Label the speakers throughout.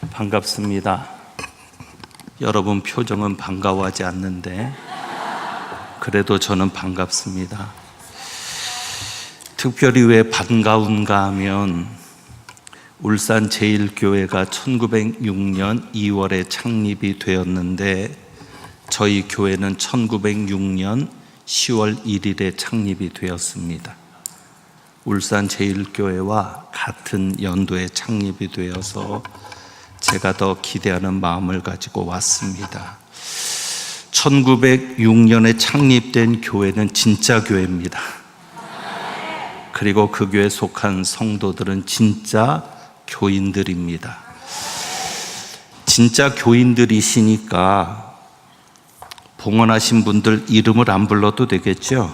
Speaker 1: 반갑습니다. 여러분 표정은 반가워하지 않는데 그래도 저는 반갑습니다. 특별히 왜 반가운가 하면 울산 제1교회가 1906년 2월에 창립이 되었는데 저희 교회는 1906년 10월 1일에 창립이 되었습니다. 울산 제1교회와 같은 연도에 창립이 되어서 제가 더 기대하는 마음을 가지고 왔습니다. 1906년에 창립된 교회는 진짜 교회입니다. 그리고 그 교회에 속한 성도들은 진짜 교인들입니다. 진짜 교인들이시니까 봉헌하신 분들 이름을 안 불러도 되겠죠?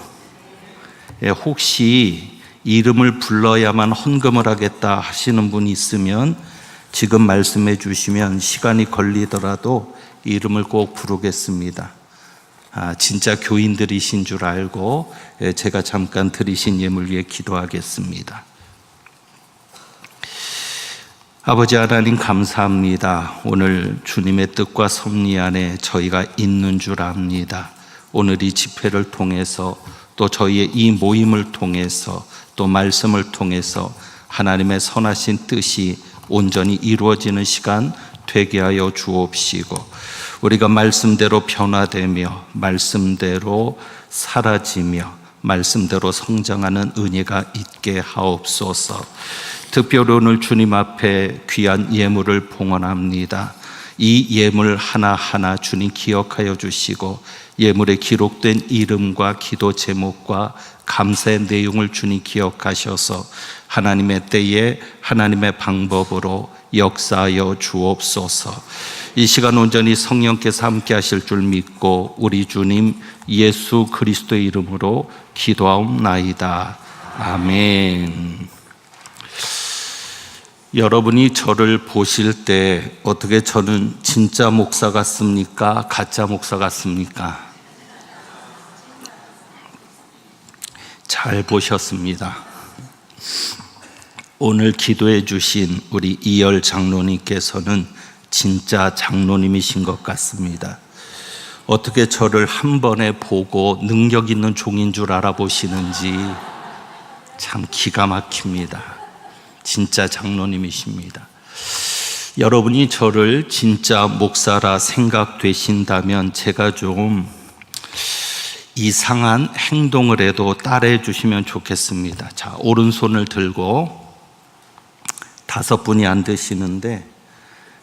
Speaker 1: 혹시 이름을 불러야만 헌금을 하겠다 하시는 분이 있으면 지금 말씀해 주시면 시간이 걸리더라도 이름을 꼭 부르겠습니다. 진짜 교인들이신 줄 알고 제가 잠깐 드리신 예물 위해 기도하겠습니다. 아버지 하나님 감사합니다. 오늘 주님의 뜻과 섭리 안에 저희가 있는 줄 압니다. 오늘 이 집회를 통해서 또 저희의 이 모임을 통해서 또 말씀을 통해서 하나님의 선하신 뜻이 온전히 이루어지는 시간 되게 하여 주옵시고 우리가 말씀대로 변화되며 말씀대로 사라지며 말씀대로 성장하는 은혜가 있게 하옵소서. 특별히 오늘 주님 앞에 귀한 예물을 봉헌합니다. 이 예물 하나하나 주님 기억하여 주시고 예물에 기록된 이름과 기도 제목과 감사의 내용을 주님 기억하셔서 하나님의 때에 하나님의 방법으로 역사하여 주옵소서. 이 시간 온전히 성령께서 함께 하실 줄 믿고 우리 주님 예수 그리스도의 이름으로 기도하옵나이다. 아멘. 여러분이 저를 보실 때 어떻게 저는 진짜 목사 같습니까? 가짜 목사 같습니까? 잘 보셨습니다. 오늘 기도해 주신 우리 이열 장로님께서는 진짜 장로님이신 것 같습니다. 어떻게 저를 한 번에 보고 능력 있는 종인 줄 알아보시는지 참 기가 막힙니다. 진짜 장로님이십니다. 여러분이 저를 진짜 목사라 생각되신다면 제가 좀 이상한 행동을 해도 따라해 주시면 좋겠습니다. 자, 오른손을 들고 5분이 안 되시는데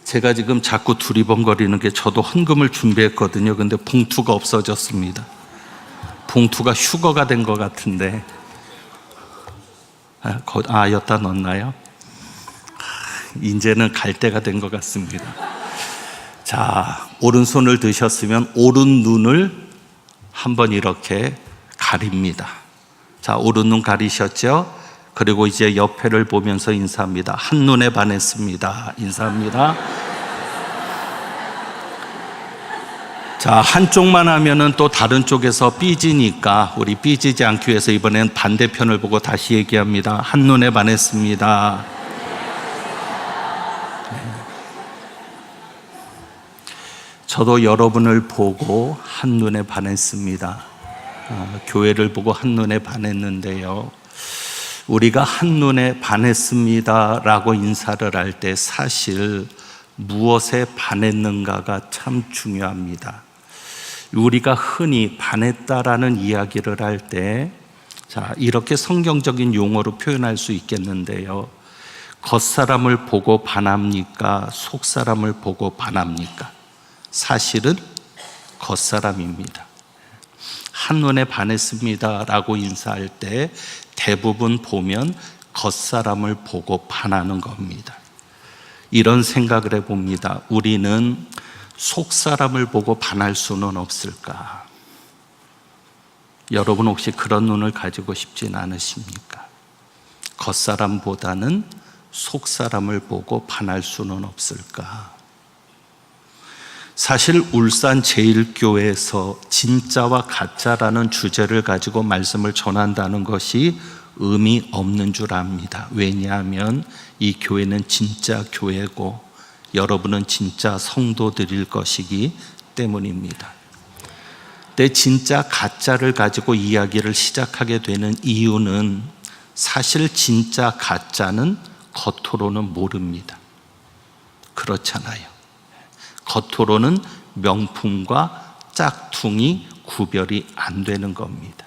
Speaker 1: 제가 지금 자꾸 두리번거리는 게 저도 헌금을 준비했거든요. 근데 봉투가 없어졌습니다. 봉투가 휴거가 된 것 같은데 여기다 넣었나요? 이제는 갈 때가 된 것 같습니다. 자, 오른손을 드셨으면 오른 눈을 한번 이렇게 가립니다. 자, 오른 눈 가리셨죠? 그리고 이제 옆에를 보면서 인사합니다. 한눈에 반했습니다. 인사합니다. 자, 한쪽만 하면은 또 다른 쪽에서 삐지니까 우리 삐지지 않기 위해서 이번엔 반대편을 보고 다시 얘기합니다. 한눈에 반했습니다. 저도 여러분을 보고 한눈에 반했습니다. 교회를 보고 한눈에 반했는데요. 우리가 한눈에 반했습니다 라고 인사를 할 때 사실 무엇에 반했는가가 참 중요합니다. 우리가 흔히 반했다라는 이야기를 할 때 이렇게 성경적인 용어로 표현할 수 있겠는데요. 겉사람을 보고 반합니까? 속사람을 보고 반합니까? 사실은 겉사람입니다. 한눈에 반했습니다 라고 인사할 때 대부분 보면 겉사람을 보고 반하는 겁니다. 이런 생각을 해봅니다. 우리는 속사람을 보고 반할 수는 없을까? 여러분 혹시 그런 눈을 가지고 싶진 않으십니까? 겉사람보다는 속사람을 보고 반할 수는 없을까? 사실 울산 제1교회에서 진짜와 가짜라는 주제를 가지고 말씀을 전한다는 것이 의미 없는 줄 압니다. 왜냐하면 이 교회는 진짜 교회고 여러분은 진짜 성도들일 것이기 때문입니다. 내 진짜 가짜를 가지고 이야기를 시작하게 되는 이유는 사실 진짜 가짜는 겉으로는 모릅니다. 그렇잖아요. 겉으로는 명품과 짝퉁이 구별이 안 되는 겁니다.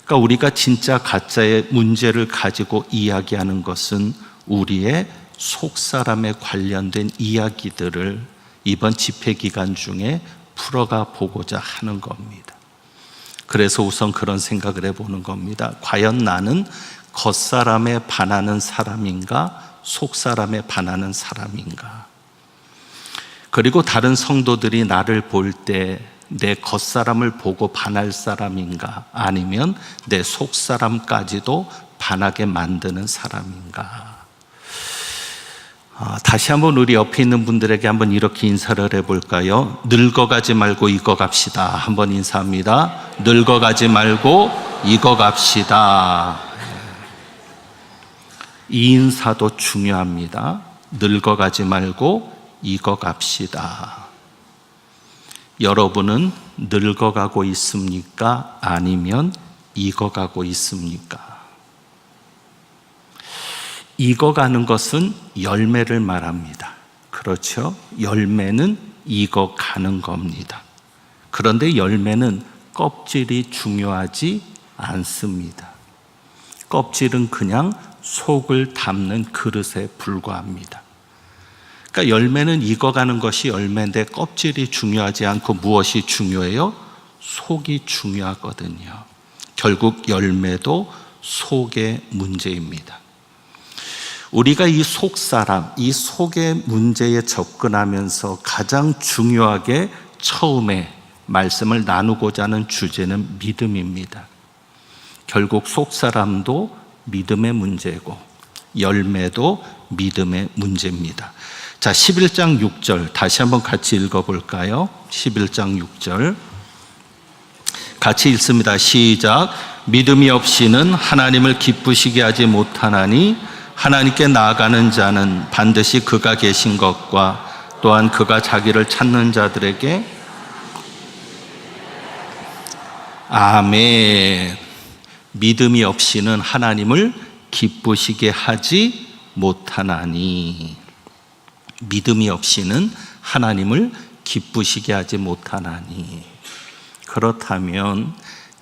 Speaker 1: 그러니까 우리가 진짜 가짜의 문제를 가지고 이야기하는 것은 우리의 속사람에 관련된 이야기들을 이번 집회 기간 중에 풀어가 보고자 하는 겁니다. 그래서 우선 그런 생각을 해보는 겁니다. 과연 나는 겉사람에 반하는 사람인가, 속사람에 반하는 사람인가? 그리고 다른 성도들이 나를 볼 때 내 겉사람을 보고 반할 사람인가, 아니면 내 속사람까지도 반하게 만드는 사람인가? 다시 한번 우리 옆에 있는 분들에게 한번 이렇게 인사를 해볼까요? 늙어가지 말고 익어갑시다. 한번 인사합니다. 늙어가지 말고 익어갑시다. 이 인사도 중요합니다. 늙어가지 말고 익어갑시다. 여러분은 늙어가고 있습니까? 아니면 익어가고 있습니까? 익어가는 것은 열매를 말합니다. 그렇죠? 열매는 익어가는 겁니다. 그런데 열매는 껍질이 중요하지 않습니다. 껍질은 그냥 속을 담는 그릇에 불과합니다. 그러니까 열매는 익어가는 것이 열매인데 껍질이 중요하지 않고 무엇이 중요해요? 속이 중요하거든요. 결국 열매도 속의 문제입니다. 우리가 이 속사람, 이 속의 문제에 접근하면서 가장 중요하게 처음에 말씀을 나누고자 하는 주제는 믿음입니다. 결국 속사람도 믿음의 문제고 열매도 믿음의 문제입니다. 자, 11장 6절 다시 한번 같이 읽어볼까요? 11장 6절 같이 읽습니다. 시작. 믿음이 없이는 하나님을 기쁘시게 하지 못하나니 하나님께 나아가는 자는 반드시 그가 계신 것과 또한 그가 자기를 찾는 자들에게 아멘. 믿음이 없이는 하나님을 기쁘시게 하지 못하나니, 믿음이 없이는 하나님을 기쁘시게 하지 못하나니. 그렇다면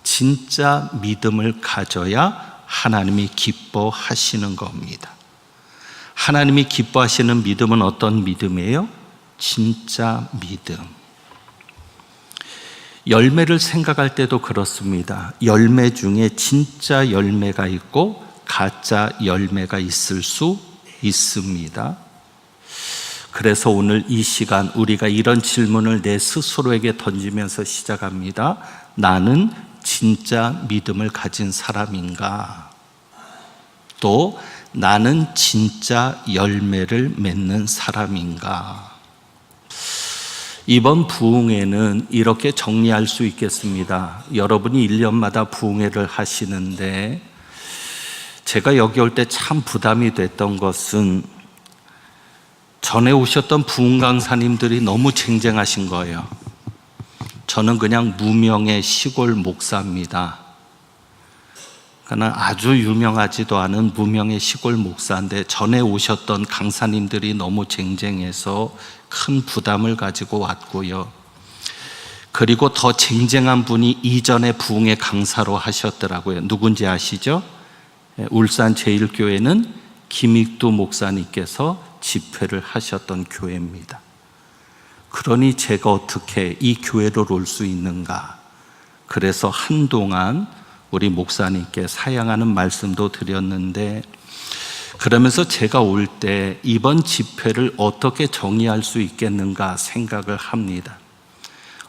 Speaker 1: 진짜 믿음을 가져야 하나님이 기뻐하시는 겁니다. 하나님이 기뻐하시는 믿음은 어떤 믿음이에요? 진짜 믿음. 열매를 생각할 때도 그렇습니다. 열매 중에 진짜 열매가 있고 가짜 열매가 있을 수 있습니다. 그래서 오늘 이 시간 우리가 이런 질문을 내 스스로에게 던지면서 시작합니다. 나는 진짜 믿음을 가진 사람인가? 또 나는 진짜 열매를 맺는 사람인가? 이번 부흥회는 이렇게 정리할 수 있겠습니다. 여러분이 1년마다 부흥회를 하시는데 제가 여기 올 때 참 부담이 됐던 것은 전에 오셨던 부흥 강사님들이 너무 쟁쟁하신 거예요. 저는 그냥 무명의 시골 목사입니다. 그러나 아주 유명하지도 않은 무명의 시골 목사인데 전에 오셨던 강사님들이 너무 쟁쟁해서 큰 부담을 가지고 왔고요. 그리고 더 쟁쟁한 분이 이전에 부흥의 강사로 하셨더라고요. 누군지 아시죠? 울산 제일교회는 김익두 목사님께서 집회를 하셨던 교회입니다. 그러니 제가 어떻게 이 교회로 올 수 있는가? 그래서 한동안 우리 목사님께 사양하는 말씀도 드렸는데, 그러면서 제가 올 때 이번 집회를 어떻게 정의할 수 있겠는가 생각을 합니다.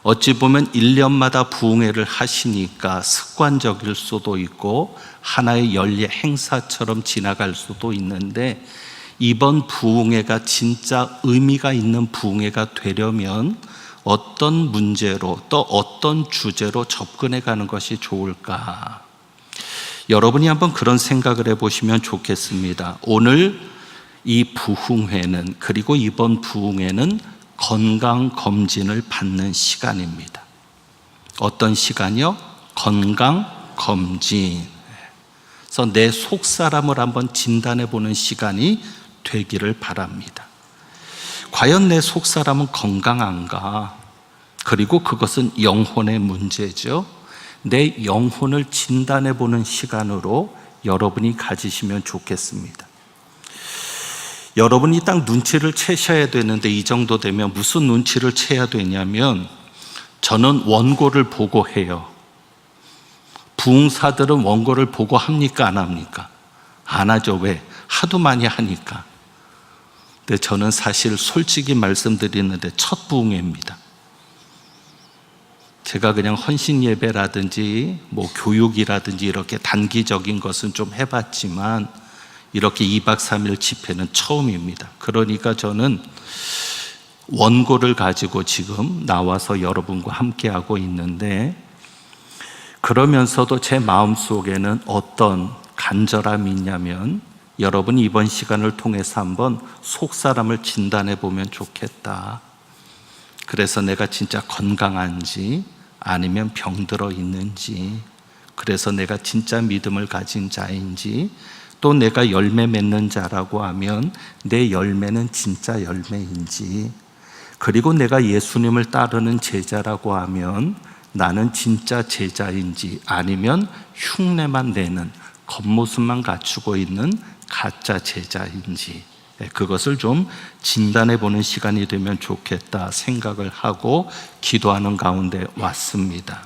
Speaker 1: 어찌 보면 1년마다 부흥회를 하시니까 습관적일 수도 있고 하나의 연례 행사처럼 지나갈 수도 있는데, 이번 부흥회가 진짜 의미가 있는 부흥회가 되려면 어떤 문제로 또 어떤 주제로 접근해 가는 것이 좋을까? 여러분이 한번 그런 생각을 해보시면 좋겠습니다. 오늘 이 부흥회는, 그리고 이번 부흥회는 건강검진을 받는 시간입니다. 어떤 시간이요? 건강검진. 그래서 내 속사람을 한번 진단해 보는 시간이 되기를 바랍니다. 과연 내 속사람은 건강한가? 그리고 그것은 영혼의 문제죠. 내 영혼을 진단해 보는 시간으로 여러분이 가지시면 좋겠습니다. 여러분이 딱 눈치를 채셔야 되는데, 이 정도 되면 무슨 눈치를 채야 되냐면, 저는 원고를 보고 해요. 부흥사들은 원고를 보고 합니까? 안 합니까? 안 하죠. 왜? 하도 많이 하니까. 근데 저는 사실 솔직히 말씀드리는데 첫 부흥회입니다. 제가 그냥 헌신 예배라든지 교육이라든지 이렇게 단기적인 것은 좀 해봤지만 이렇게 2박 3일 집회는 처음입니다. 그러니까 저는 원고를 가지고 지금 나와서 여러분과 함께하고 있는데, 그러면서도 제 마음속에는 어떤 간절함이 있냐면, 여러분이 이번 시간을 통해서 한번 속사람을 진단해 보면 좋겠다. 그래서 내가 진짜 건강한지 아니면 병들어 있는지, 그래서 내가 진짜 믿음을 가진 자인지, 또 내가 열매 맺는 자라고 하면 내 열매는 진짜 열매인지, 그리고 내가 예수님을 따르는 제자라고 하면 나는 진짜 제자인지, 아니면 흉내만 내는, 겉모습만 갖추고 있는 가짜 제자인지, 그것을 좀 진단해 보는 시간이 되면 좋겠다 생각을 하고 기도하는 가운데 왔습니다.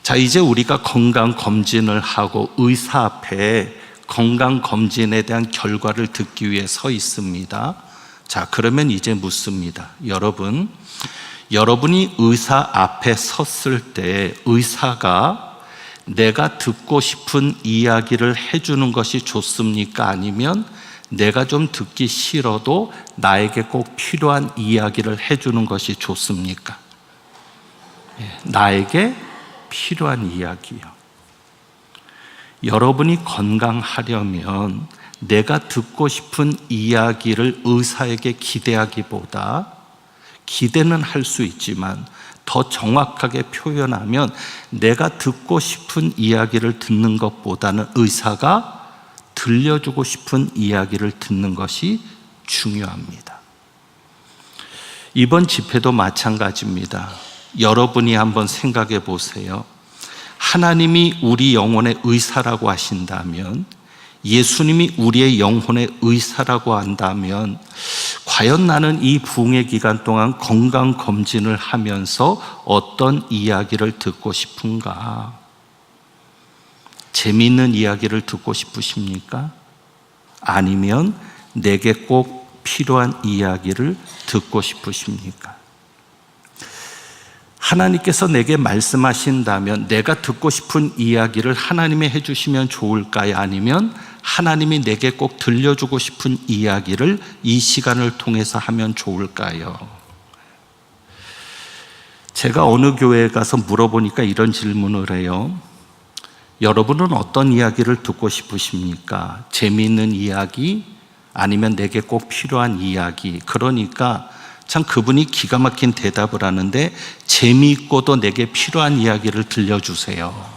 Speaker 1: 자, 이제 우리가 건강검진을 하고 의사 앞에 건강검진에 대한 결과를 듣기 위해 서 있습니다. 자, 그러면 이제 묻습니다. 여러분이 의사 앞에 섰을 때 의사가 내가 듣고 싶은 이야기를 해주는 것이 좋습니까? 아니면 내가 좀 듣기 싫어도 나에게 꼭 필요한 이야기를 해주는 것이 좋습니까? 나에게 필요한 이야기요. 여러분이 건강하려면 내가 듣고 싶은 이야기를 의사에게 기대하기보다, 기대는 할 수 있지만 더 정확하게 표현하면 내가 듣고 싶은 이야기를 듣는 것보다는 의사가 들려주고 싶은 이야기를 듣는 것이 중요합니다. 이번 집회도 마찬가지입니다. 여러분이 한번 생각해 보세요. 하나님이 우리 영혼의 의사라고 하신다면, 예수님이 우리의 영혼의 의사라고 한다면, 과연 나는 이 부흥의 기간 동안 건강검진을 하면서 어떤 이야기를 듣고 싶은가? 재미있는 이야기를 듣고 싶으십니까? 아니면 내게 꼭 필요한 이야기를 듣고 싶으십니까? 하나님께서 내게 말씀하신다면 내가 듣고 싶은 이야기를 하나님이 해주시면 좋을까요? 아니면 하나님이 내게 꼭 들려주고 싶은 이야기를 이 시간을 통해서 하면 좋을까요? 제가 어느 교회에 가서 물어보니까 이런 질문을 해요. 여러분은 어떤 이야기를 듣고 싶으십니까? 재미있는 이야기? 아니면 내게 꼭 필요한 이야기? 그러니까 참 그분이 기가 막힌 대답을 하는데, 재미있고도 내게 필요한 이야기를 들려주세요.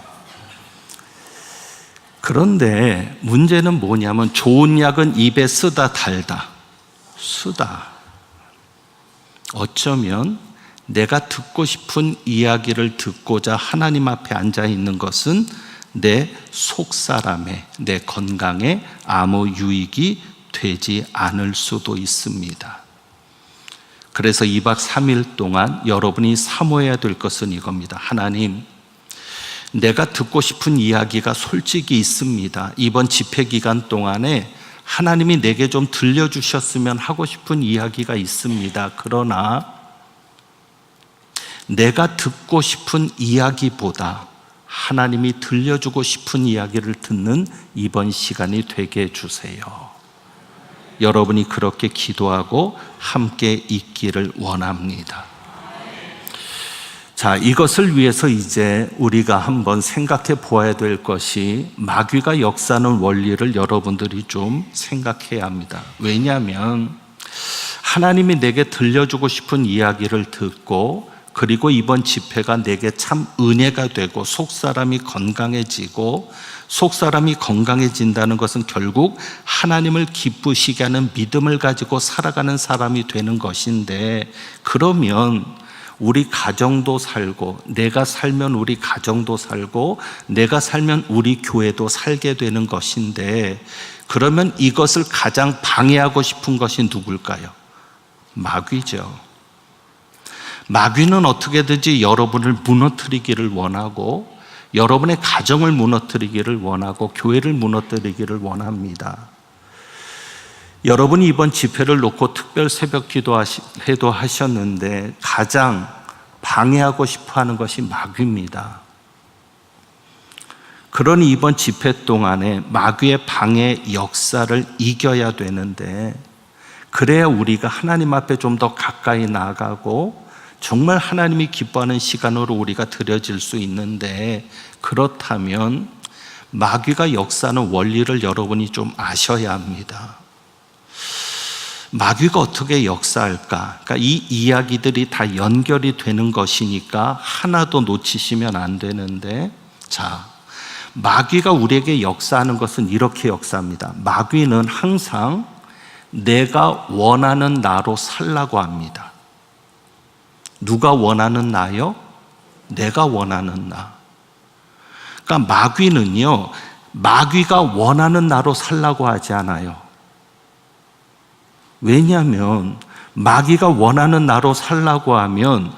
Speaker 1: 그런데 문제는 뭐냐면, 좋은 약은 입에 쓰다 달다. 쓰다. 어쩌면 내가 듣고 싶은 이야기를 듣고자 하나님 앞에 앉아 있는 것은 내 속사람에, 내 건강에 아무 유익이 되지 않을 수도 있습니다. 그래서 2박 3일 동안 여러분이 사모해야 될 것은 이겁니다. 하나님, 내가 듣고 싶은 이야기가 솔직히 있습니다. 이번 집회 기간 동안에 하나님이 내게 좀 들려주셨으면 하고 싶은 이야기가 있습니다. 그러나 내가 듣고 싶은 이야기보다 하나님이 들려주고 싶은 이야기를 듣는 이번 시간이 되게 해주세요. 여러분이 그렇게 기도하고 함께 있기를 원합니다. 자, 이것을 위해서 이제 우리가 한번 생각해 보아야 될 것이 마귀가 역사하는 원리를 여러분들이 좀 생각해야 합니다. 왜냐하면 하나님이 내게 들려주고 싶은 이야기를 듣고 그리고 이번 집회가 내게 참 은혜가 되고 속사람이 건강해지고 속사람이 건강해진다는 것은 결국 하나님을 기쁘시게 하는 믿음을 가지고 살아가는 사람이 되는 것인데, 그러면 우리 가정도 살고 내가 살면 우리 가정도 살고 내가 살면 우리 교회도 살게 되는 것인데, 그러면 이것을 가장 방해하고 싶은 것이 누굴까요? 마귀죠. 마귀는 어떻게든지 여러분을 무너뜨리기를 원하고 여러분의 가정을 무너뜨리기를 원하고 교회를 무너뜨리기를 원합니다. 여러분이 이번 집회를 놓고 특별 새벽 기도도 하셨는데 가장 방해하고 싶어하는 것이 마귀입니다. 그러니 이번 집회 동안에 마귀의 방해 역사를 이겨야 되는데, 그래야 우리가 하나님 앞에 좀 더 가까이 나아가고 정말 하나님이 기뻐하는 시간으로 우리가 드려질 수 있는데, 그렇다면 마귀가 역사하는 원리를 여러분이 좀 아셔야 합니다. 마귀가 어떻게 역사할까? 그러니까 이 이야기들이 다 연결이 되는 것이니까 하나도 놓치시면 안 되는데, 자, 마귀가 우리에게 역사하는 것은 이렇게 역사합니다. 마귀는 항상 내가 원하는 나로 살라고 합니다. 누가 원하는 나요? 내가 원하는 나. 그러니까 마귀는요, 마귀가 원하는 나로 살라고 하지 않아요. 왜냐하면 마귀가 원하는 나로 살라고 하면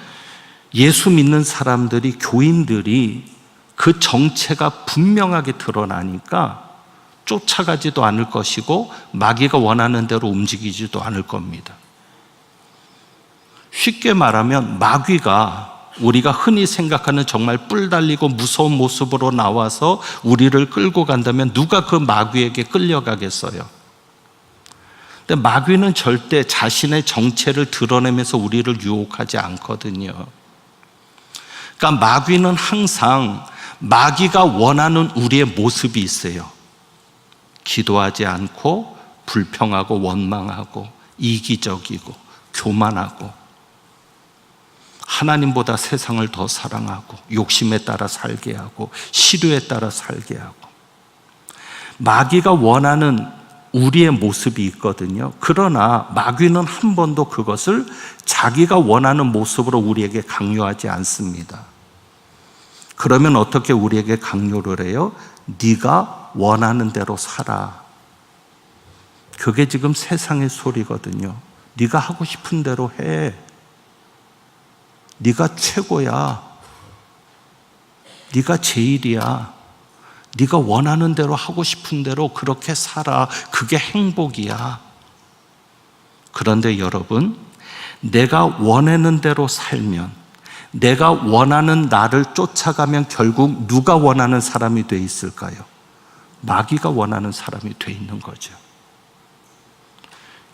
Speaker 1: 예수 믿는 사람들이, 교인들이 그 정체가 분명하게 드러나니까 쫓아가지도 않을 것이고 마귀가 원하는 대로 움직이지도 않을 겁니다. 쉽게 말하면 마귀가 우리가 흔히 생각하는 정말 뿔 달리고 무서운 모습으로 나와서 우리를 끌고 간다면 누가 그 마귀에게 끌려가겠어요? 근데 마귀는 절대 자신의 정체를 드러내면서 우리를 유혹하지 않거든요. 그러니까 마귀는 항상 마귀가 원하는 우리의 모습이 있어요. 기도하지 않고 불평하고 원망하고 이기적이고 교만하고 하나님보다 세상을 더 사랑하고 욕심에 따라 살게 하고 시류에 따라 살게 하고, 마귀가 원하는 우리의 모습이 있거든요. 그러나 마귀는 한 번도 그것을 자기가 원하는 모습으로 우리에게 강요하지 않습니다. 그러면 어떻게 우리에게 강요를 해요? 네가 원하는 대로 살아. 그게 지금 세상의 소리거든요. 네가 하고 싶은 대로 해. 네가 최고야. 네가 제일이야. 네가 원하는 대로 하고 싶은 대로 그렇게 살아. 그게 행복이야. 그런데 여러분, 내가 원하는 대로 살면, 내가 원하는 나를 쫓아가면 결국 누가 원하는 사람이 돼 있을까요? 마귀가 원하는 사람이 돼 있는 거죠.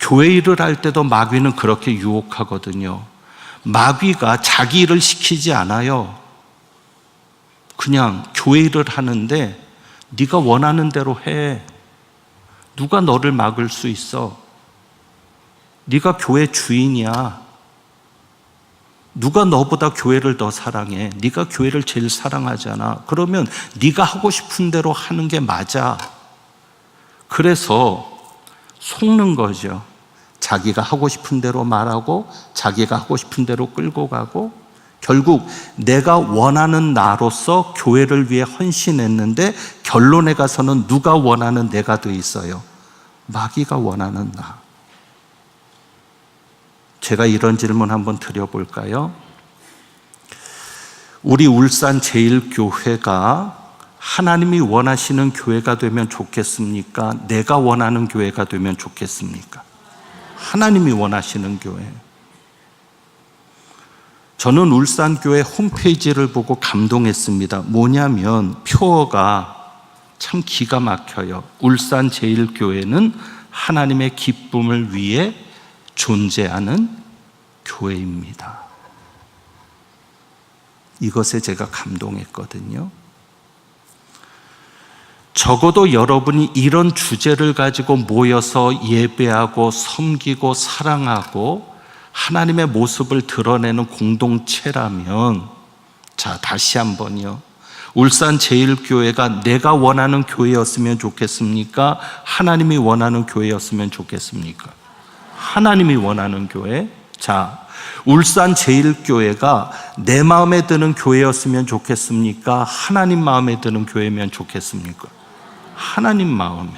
Speaker 1: 교회 일을 할 때도 마귀는 그렇게 유혹하거든요. 마귀가 자기 일을 시키지 않아요. 그냥 교회 일을 하는데 네가 원하는 대로 해. 누가 너를 막을 수 있어? 네가 교회 주인이야. 누가 너보다 교회를 더 사랑해? 네가 교회를 제일 사랑하잖아. 그러면 네가 하고 싶은 대로 하는 게 맞아. 그래서 속는 거죠. 자기가 하고 싶은 대로 말하고 자기가 하고 싶은 대로 끌고 가고, 결국 내가 원하는 나로서 교회를 위해 헌신했는데 결론에 가서는 누가 원하는 내가 돼 있어요? 마귀가 원하는 나. 제가 이런 질문 한번 드려볼까요? 우리 울산 제일교회가 하나님이 원하시는 교회가 되면 좋겠습니까? 내가 원하는 교회가 되면 좋겠습니까? 하나님이 원하시는 교회. 저는 울산교회 홈페이지를 보고 감동했습니다. 뭐냐면 표어가 참 기가 막혀요. 울산 제일교회는 하나님의 기쁨을 위해 존재하는 교회입니다. 이것에 제가 감동했거든요. 적어도 여러분이 이런 주제를 가지고 모여서 예배하고 섬기고 사랑하고 하나님의 모습을 드러내는 공동체라면, 자, 다시 한번요. 울산 제일교회가 내가 원하는 교회였으면 좋겠습니까? 하나님이 원하는 교회였으면 좋겠습니까? 하나님이 원하는 교회. 자, 울산 제일교회가 내 마음에 드는 교회였으면 좋겠습니까? 하나님 마음에 드는 교회면 좋겠습니까? 하나님 마음에.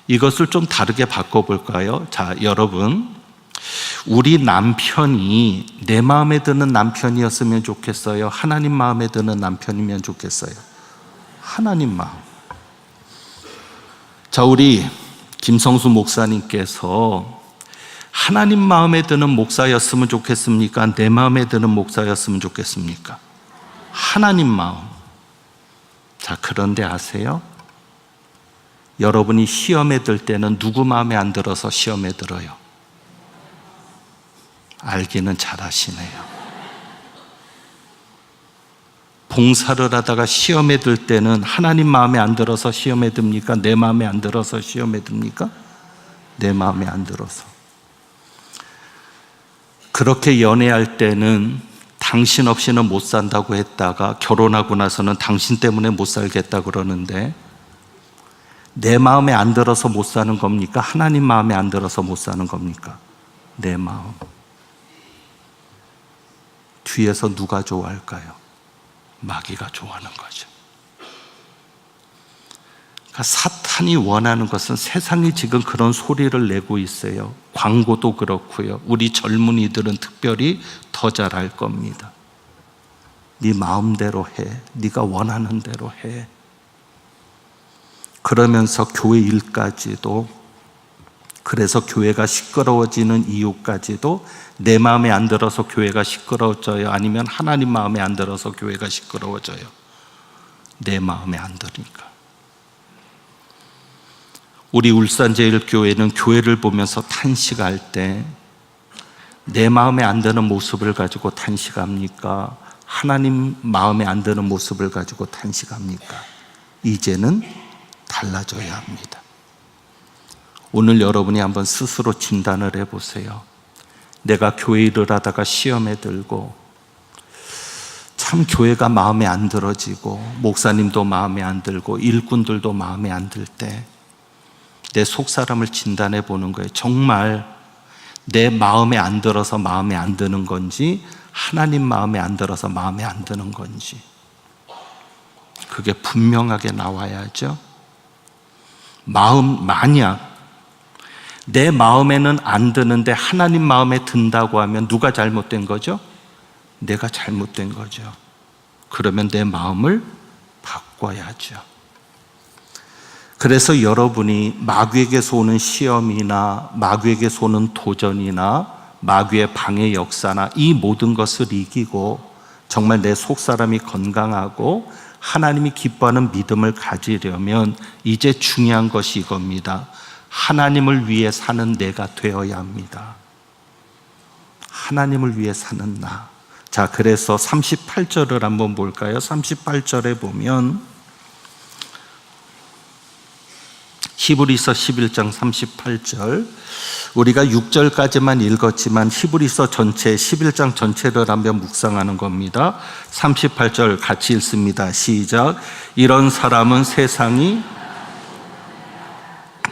Speaker 1: 이것을 좀 다르게 바꿔볼까요? 자, 여러분, 우리 남편이 내 마음에 드는 남편이었으면 좋겠어요? 하나님 마음에 드는 남편이면 좋겠어요? 하나님 마음. 자, 우리 김성수 목사님께서 하나님 마음에 드는 목사였으면 좋겠습니까? 내 마음에 드는 목사였으면 좋겠습니까? 하나님 마음. 자, 그런데 아세요? 여러분이 시험에 들 때는 누구 마음에 안 들어서 시험에 들어요? 알기는 잘 아시네요. 봉사를 하다가 시험에 들 때는 하나님 마음에 안 들어서 시험에 듭니까? 내 마음에 안 들어서 시험에 듭니까? 내 마음에 안 들어서. 그렇게 연애할 때는 당신 없이는 못 산다고 했다가 결혼하고 나서는 당신 때문에 못 살겠다 그러는데, 내 마음에 안 들어서 못 사는 겁니까? 하나님 마음에 안 들어서 못 사는 겁니까? 내 마음. 뒤에서 누가 좋아할까요? 마귀가 좋아하는 거죠. 그러니까 사탄이 원하는 것은, 세상이 지금 그런 소리를 내고 있어요. 광고도 그렇고요. 우리 젊은이들은 특별히 더 잘할 겁니다. 네 마음대로 해. 네가 원하는 대로 해. 그러면서 교회 일까지도, 그래서 교회가 시끄러워지는 이유까지도 내 마음에 안 들어서 교회가 시끄러워져요? 아니면 하나님 마음에 안 들어서 교회가 시끄러워져요? 내 마음에 안 들으니까. 우리 울산제일교회는 교회를 보면서 탄식할 때 내 마음에 안 드는 모습을 가지고 탄식합니까? 하나님 마음에 안 드는 모습을 가지고 탄식합니까? 이제는 달라져야 합니다. 오늘 여러분이 한번 스스로 진단을 해보세요. 내가 교회 일을 하다가 시험에 들고 참 교회가 마음에 안 들어지고 목사님도 마음에 안 들고 일꾼들도 마음에 안 들 때 내 속사람을 진단해 보는 거예요. 정말 내 마음에 안 들어서 마음에 안 드는 건지, 하나님 마음에 안 들어서 마음에 안 드는 건지, 그게 분명하게 나와야죠. 만약 내 마음에는 안 드는데 하나님 마음에 든다고 하면 누가 잘못된 거죠? 내가 잘못된 거죠. 그러면 내 마음을 바꿔야죠. 그래서 여러분이 마귀에게서 오는 시험이나 마귀에게서 오는 도전이나 마귀의 방해 역사나 이 모든 것을 이기고 정말 내 속사람이 건강하고 하나님이 기뻐하는 믿음을 가지려면 이제 중요한 것이 이겁니다. 하나님을 위해 사는 내가 되어야 합니다. 하나님을 위해 사는 나. 자, 그래서 38절을 한번 볼까요? 38절에 보면 히브리서 11장 38절, 우리가 6절까지만 읽었지만 히브리서 전체 11장 전체를 한번 묵상하는 겁니다. 38절 같이 읽습니다. 시작. 이런 사람은 세상이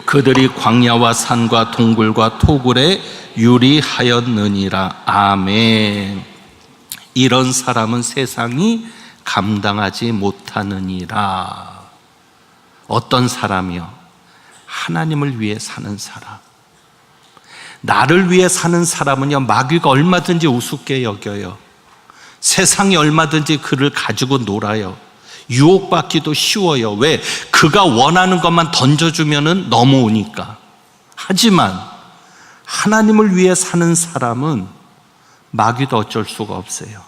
Speaker 1: 그들이 광야와 산과 동굴과 토굴에 유리하였느니라. 아멘. 이런 사람은 세상이 감당하지 못하느니라. 어떤 사람이요? 하나님을 위해 사는 사람. 나를 위해 사는 사람은요, 마귀가 얼마든지 우습게 여겨요. 세상이 얼마든지 그를 가지고 놀아요. 유혹받기도 쉬워요. 왜? 그가 원하는 것만 던져주면 넘어오니까. 하지만 하나님을 위해 사는 사람은 마귀도 어쩔 수가 없어요.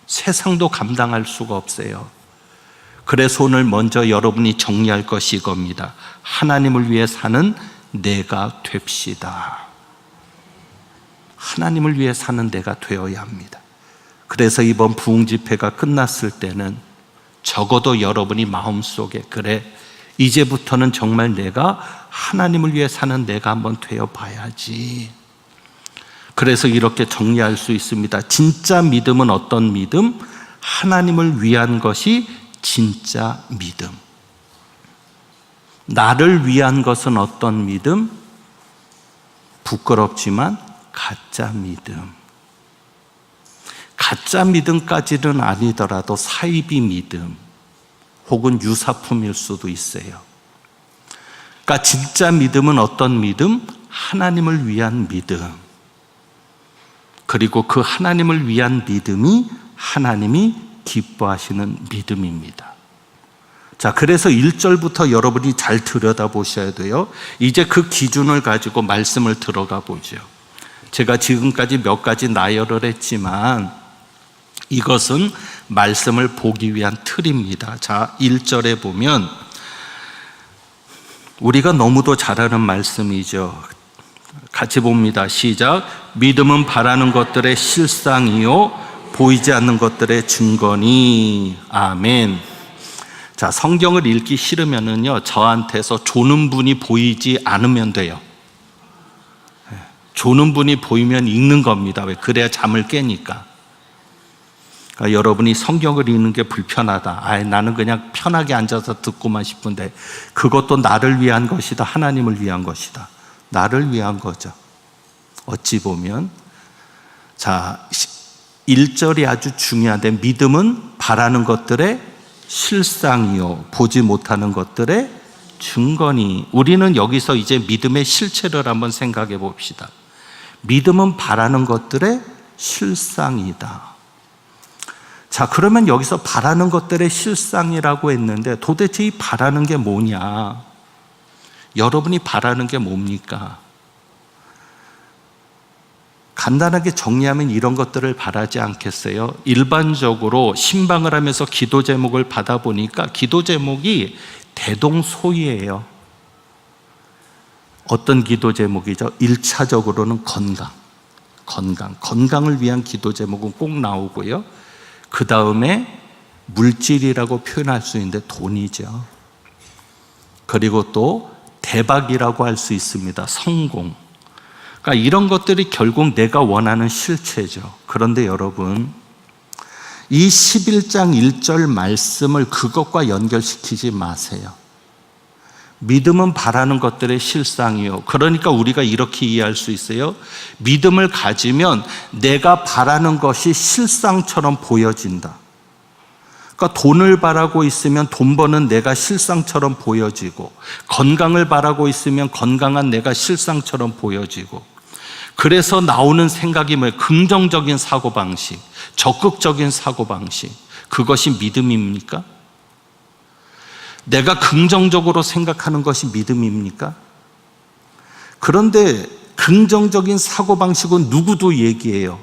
Speaker 1: 세상도 감당할 수가 없어요. 그래서 오늘 먼저 여러분이 정리할 것이 이겁니다. 하나님을 위해 사는 내가 됩시다. 하나님을 위해 사는 내가 되어야 합니다. 그래서 이번 부흥 집회가 끝났을 때는 적어도 여러분이 마음속에 그래, 이제부터는 정말 내가 하나님을 위해 사는 내가 한번 되어봐야지. 그래서 이렇게 정리할 수 있습니다. 진짜 믿음은 어떤 믿음? 하나님을 위한 것이 진짜 믿음. 나를 위한 것은 어떤 믿음? 부끄럽지만 가짜 믿음. 가짜 믿음까지는 아니더라도 사이비 믿음 혹은 유사품일 수도 있어요. 그러니까 진짜 믿음은 어떤 믿음? 하나님을 위한 믿음. 그리고 그 하나님을 위한 믿음이 하나님이 기뻐하시는 믿음입니다. 자, 그래서 1절부터 여러분이 잘 들여다보셔야 돼요. 이제 그 기준을 가지고 말씀을 들어가 보죠. 제가 지금까지 몇 가지 나열을 했지만 이것은 말씀을 보기 위한 틀입니다. 자, 1절에 보면 우리가 너무도 잘 아는 말씀이죠. 같이 봅니다. 시작. 믿음은 바라는 것들의 실상이요 보이지 않는 것들의 증거니. 아멘. 자, 성경을 읽기 싫으면은요, 저한테서 조는 분이 보이지 않으면 돼요. 조는 분이 보이면 읽는 겁니다. 왜? 그래야 잠을 깨니까. 그러니까 여러분이 성경을 읽는 게 불편하다. 나는 그냥 편하게 앉아서 듣고만 싶은데 그것도 나를 위한 것이다. 하나님을 위한 것이다. 나를 위한 거죠. 어찌 보면. 자, 1절이 아주 중요한데 믿음은 바라는 것들의 실상이요 보지 못하는 것들의 증거니. 우리는 여기서 이제 믿음의 실체를 한번 생각해 봅시다. 믿음은 바라는 것들의 실상이다. 자, 그러면 여기서 바라는 것들의 실상이라고 했는데 도대체 이 바라는 게 뭐냐? 여러분이 바라는 게 뭡니까? 간단하게 정리하면 이런 것들을 바라지 않겠어요? 일반적으로 신방을 하면서 기도 제목을 받아보니까 기도 제목이 대동소이예요. 어떤 기도 제목이죠? 1차적으로는 건강을 위한 기도 제목은 꼭 나오고요. 그 다음에 물질이라고 표현할 수 있는데 돈이죠. 그리고 또 대박이라고 할 수 있습니다. 성공. 그러니까 이런 것들이 결국 내가 원하는 실체죠. 그런데 여러분, 이 11장 1절 말씀을 그것과 연결시키지 마세요. 믿음은 바라는 것들의 실상이요. 그러니까 우리가 이렇게 이해할 수 있어요. 믿음을 가지면 내가 바라는 것이 실상처럼 보여진다. 그러니까 돈을 바라고 있으면 돈 버는 내가 실상처럼 보여지고, 건강을 바라고 있으면 건강한 내가 실상처럼 보여지고, 그래서 나오는 생각이 뭐예요? 긍정적인 사고방식, 적극적인 사고방식. 그것이 믿음입니까? 내가 긍정적으로 생각하는 것이 믿음입니까? 그런데 긍정적인 사고방식은 누구도 얘기해요.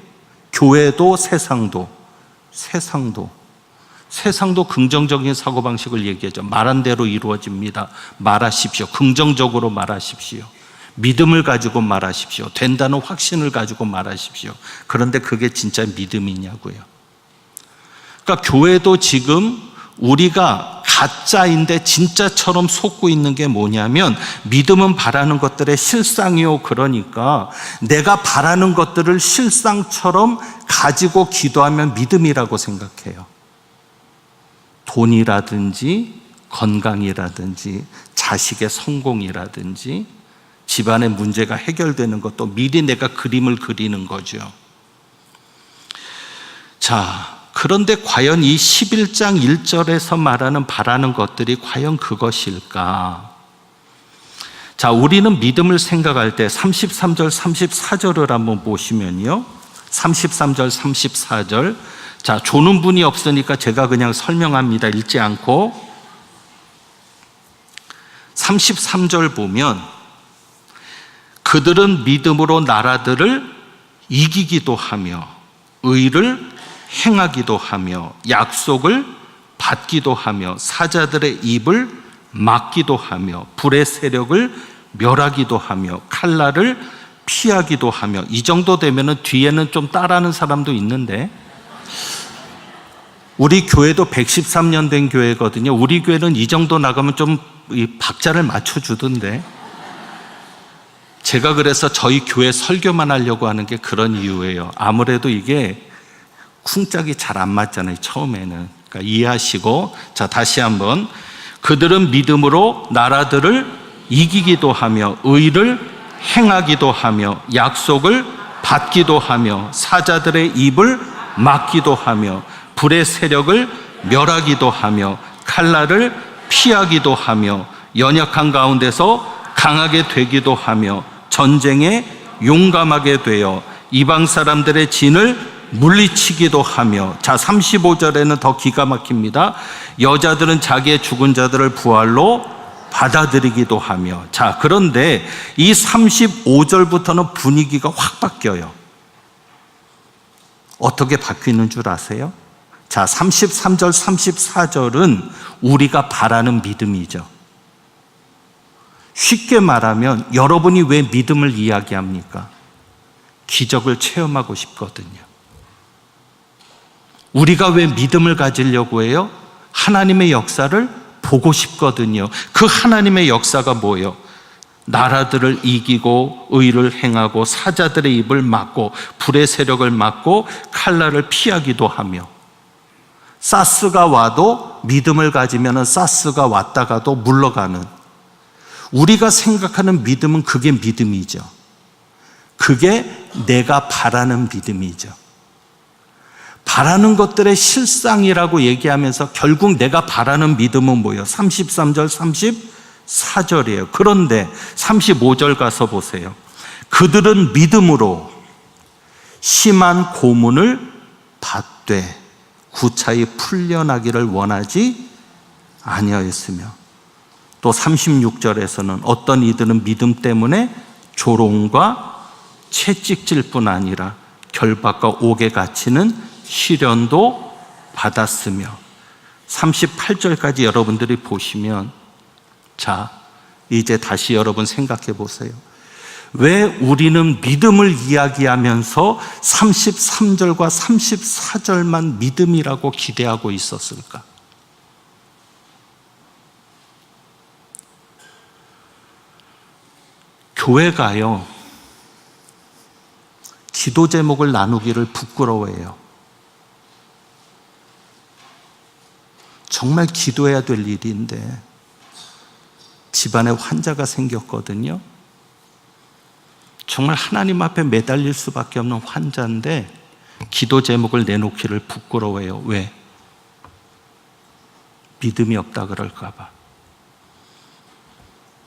Speaker 1: 교회도 세상도 긍정적인 사고방식을 얘기하죠. 말한 대로 이루어집니다. 말하십시오. 긍정적으로 말하십시오. 믿음을 가지고 말하십시오. 된다는 확신을 가지고 말하십시오. 그런데 그게 진짜 믿음이냐고요. 그러니까 교회도 지금 우리가 가짜인데 진짜처럼 속고 있는 게 뭐냐면 믿음은 바라는 것들의 실상이요. 그러니까 내가 바라는 것들을 실상처럼 가지고 기도하면 믿음이라고 생각해요. 돈이라든지 건강이라든지 자식의 성공이라든지 집안의 문제가 해결되는 것도 미리 내가 그림을 그리는 거죠. 자, 그런데 과연 이 11장 1절에서 말하는 바라는 것들이 과연 그것일까? 자, 우리는 믿음을 생각할 때 33절, 34절을 한번 보시면요. 33절, 34절. 자, 조는 분이 없으니까 제가 그냥 설명합니다. 읽지 않고. 33절 보면 그들은 믿음으로 나라들을 이기기도 하며 의를 행하기도 하며 약속을 받기도 하며 사자들의 입을 막기도 하며 불의 세력을 멸하기도 하며 칼날을 피하기도 하며. 이 정도 되면은 뒤에는 좀 따라하는 사람도 있는데 우리 교회도 113년 된 교회거든요. 우리 교회는 이 정도 나가면 좀 박자를 맞춰주던데. 제가 그래서 저희 교회 설교만 하려고 하는 게 그런 이유예요. 아무래도 이게 쿵짝이 잘 안 맞잖아요, 처음에는. 그러니까 이해하시고, 자, 다시 한번. 그들은 믿음으로 나라들을 이기기도 하며 의를 행하기도 하며 약속을 받기도 하며 사자들의 입을 막기도 하며 불의 세력을 멸하기도 하며 칼날을 피하기도 하며 연약한 가운데서 강하게 되기도 하며 전쟁에 용감하게 되어 이방 사람들의 진을 물리치기도 하며, 자, 35절에는 더 기가 막힙니다. 여자들은 자기의 죽은 자들을 부활로 받아들이기도 하며. 자, 그런데 이 35절부터는 분위기가 확 바뀌어요. 어떻게 바뀌는 줄 아세요? 자, 33절, 34절은 우리가 바라는 믿음이죠. 쉽게 말하면 여러분이 왜 믿음을 이야기합니까? 기적을 체험하고 싶거든요. 우리가 왜 믿음을 가지려고 해요? 하나님의 역사를 보고 싶거든요. 그 하나님의 역사가 뭐예요? 나라들을 이기고 의를 행하고 사자들의 입을 막고 불의 세력을 막고 칼날을 피하기도 하며, 사스가 와도 믿음을 가지면 사스가 왔다가도 물러가는, 우리가 생각하는 믿음은 그게 믿음이죠. 그게 내가 바라는 믿음이죠. 바라는 것들의 실상이라고 얘기하면서 결국 내가 바라는 믿음은 뭐예요? 33절, 34절이에요. 그런데 35절 가서 보세요. 그들은 믿음으로 심한 고문을 받되 구차히 풀려나기를 원하지 아니하였으며, 또 36절에서는 어떤 이들은 믿음 때문에 조롱과 채찍질 뿐 아니라 결박과 옥에 갇히는 시련도 받았으며, 38절까지 여러분들이 보시면, 자, 이제 다시 여러분 생각해 보세요. 왜 우리는 믿음을 이야기하면서 33절과 34절만 믿음이라고 기대하고 있었을까? 교회가요, 기도 제목을 나누기를 부끄러워해요. 정말 기도해야 될 일인데 집안에 환자가 생겼거든요. 정말 하나님 앞에 매달릴 수밖에 없는 환자인데 기도 제목을 내놓기를 부끄러워해요. 왜? 믿음이 없다 그럴까 봐.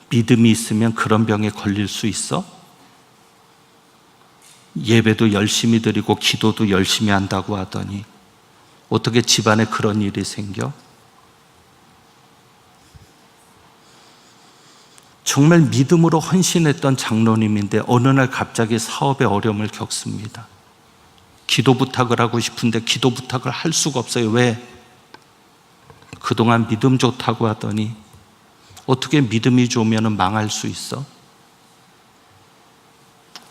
Speaker 1: 믿음이 있으면 그런 병에 걸릴 수 있어? 예배도 열심히 드리고 기도도 열심히 한다고 하더니 어떻게 집안에 그런 일이 생겨? 정말 믿음으로 헌신했던 장로님인데 어느 날 갑자기 사업에 어려움을 겪습니다. 기도 부탁을 하고 싶은데 기도 부탁을 할 수가 없어요. 왜? 그동안 믿음 좋다고 하더니 어떻게 믿음이 좋으면 망할 수 있어?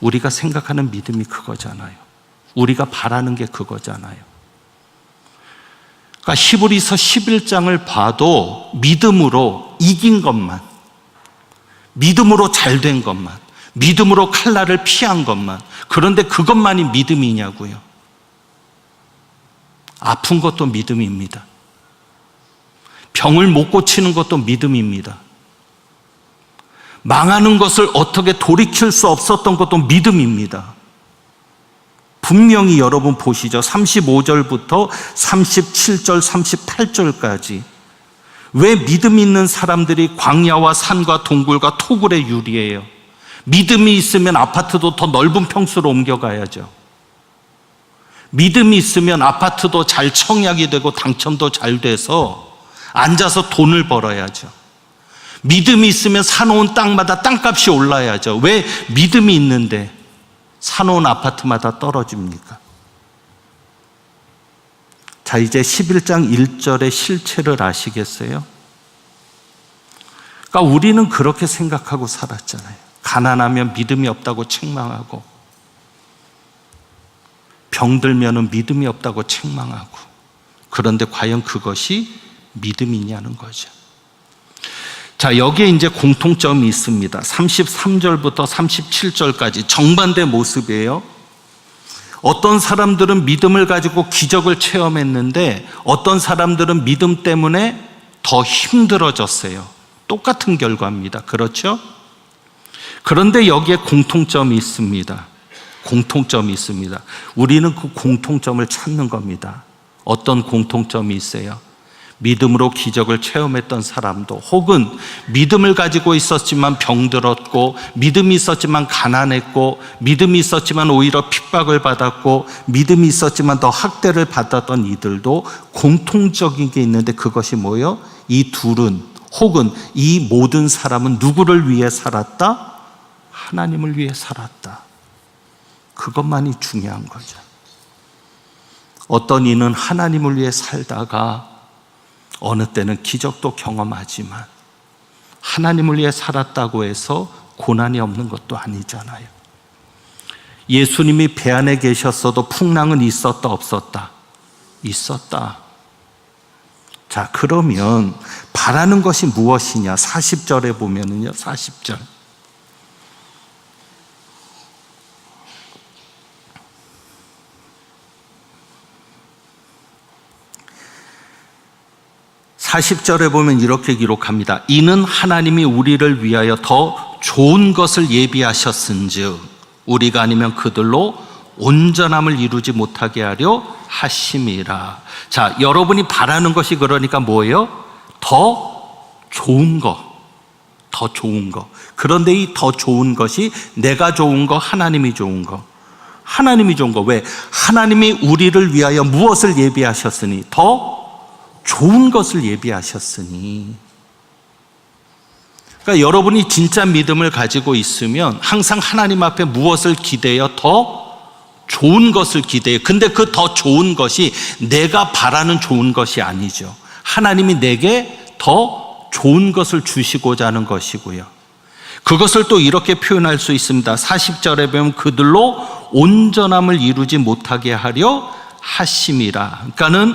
Speaker 1: 우리가 생각하는 믿음이 그거잖아요. 우리가 바라는 게 그거잖아요. 그러니까 히브리서 11장을 봐도 믿음으로 이긴 것만, 믿음으로 잘된 것만, 믿음으로 칼날을 피한 것만, 그런데 그것만이 믿음이냐고요. 아픈 것도 믿음입니다. 병을 못 고치는 것도 믿음입니다. 망하는 것을 어떻게 돌이킬 수 없었던 것도 믿음입니다. 분명히 여러분 보시죠. 35절부터 37절, 38절까지 왜 믿음 있는 사람들이 광야와 산과 동굴과 토굴에 유리해요? 믿음이 있으면 아파트도 더 넓은 평수로 옮겨가야죠. 믿음이 있으면 아파트도 잘 청약이 되고 당첨도 잘 돼서 앉아서 돈을 벌어야죠. 믿음이 있으면 사놓은 땅마다 땅값이 올라야죠. 왜 믿음이 있는데 사놓은 아파트마다 떨어집니까? 자, 이제 11장 1절의 실체를 아시겠어요? 그러니까 우리는 그렇게 생각하고 살았잖아요. 가난하면 믿음이 없다고 책망하고, 병들면 믿음이 없다고 책망하고, 그런데 과연 그것이 믿음이냐는 거죠. 자, 여기에 이제 공통점이 있습니다. 33절부터 37절까지 정반대 모습이에요. 어떤 사람들은 믿음을 가지고 기적을 체험했는데 어떤 사람들은 믿음 때문에 더 힘들어졌어요. 똑같은 결과입니다. 그렇죠? 그런데 여기에 공통점이 있습니다. 공통점이 있습니다. 우리는 그 공통점을 찾는 겁니다. 어떤 공통점이 있어요? 믿음으로 기적을 체험했던 사람도, 혹은 믿음을 가지고 있었지만 병들었고, 믿음이 있었지만 가난했고, 믿음이 있었지만 오히려 핍박을 받았고, 믿음이 있었지만 더 학대를 받았던 이들도 공통적인 게 있는데, 그것이 뭐예요? 이 둘은, 혹은 이 모든 사람은 누구를 위해 살았다? 하나님을 위해 살았다. 그것만이 중요한 거죠. 어떤 이는 하나님을 위해 살다가 어느 때는 기적도 경험하지만 하나님을 위해 살았다고 해서 고난이 없는 것도 아니잖아요. 예수님이 배 안에 계셨어도 풍랑은 있었다 없었다? 있었다. 자, 그러면 바라는 것이 무엇이냐? 40절에 보면은요, 40절. (40절에) 보면 이렇게 기록합니다. 이는 하나님이 우리를 위하여 더 좋은 것을 예비하셨은즉 우리가 아니면 그들로 온전함을 이루지 못하게 하려 하심이라. 자, 여러분이 바라는 것이 그러니까 뭐예요? 더 좋은 거, 더 좋은 거. 그런데 이 더 좋은 것이 내가 좋은 거, 하나님이 좋은 거. 하나님이 좋은 거. 왜? 하나님이 우리를 위하여 무엇을 예비하셨으니? 더 좋은 것을 예비하셨으니. 그러니까 여러분이 진짜 믿음을 가지고 있으면 항상 하나님 앞에 무엇을 기대요? 더 좋은 것을 기대요. 근데 그 더 좋은 것이 내가 바라는 좋은 것이 아니죠. 하나님이 내게 더 좋은 것을 주시고자 하는 것이고요. 그것을 또 이렇게 표현할 수 있습니다. 40절에 보면 그들로 온전함을 이루지 못하게 하려 하심이라. 그러니까는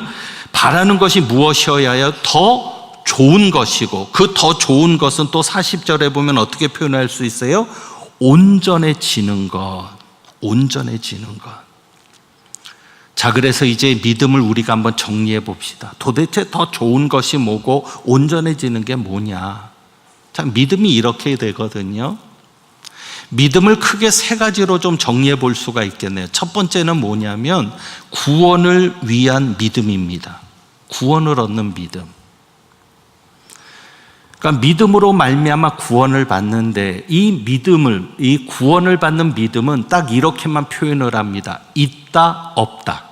Speaker 1: 바라는 것이 무엇이어야 해요? 더 좋은 것이고, 그 더 좋은 것은 또 40절에 보면 어떻게 표현할 수 있어요? 온전해지는 것, 온전해지는 것. 자, 그래서 이제 믿음을 우리가 한번 정리해 봅시다. 도대체 더 좋은 것이 뭐고 온전해지는 게 뭐냐? 자, 믿음이 이렇게 되거든요. 믿음을 크게 세 가지로 좀 정리해 볼 수가 있겠네요. 첫 번째는 뭐냐면 구원을 위한 믿음입니다. 구원을 얻는 믿음. 그러니까 믿음으로 말미암아 구원을 받는데, 이 믿음을, 이 구원을 받는 믿음은 딱 이렇게만 표현을 합니다. 있다, 없다.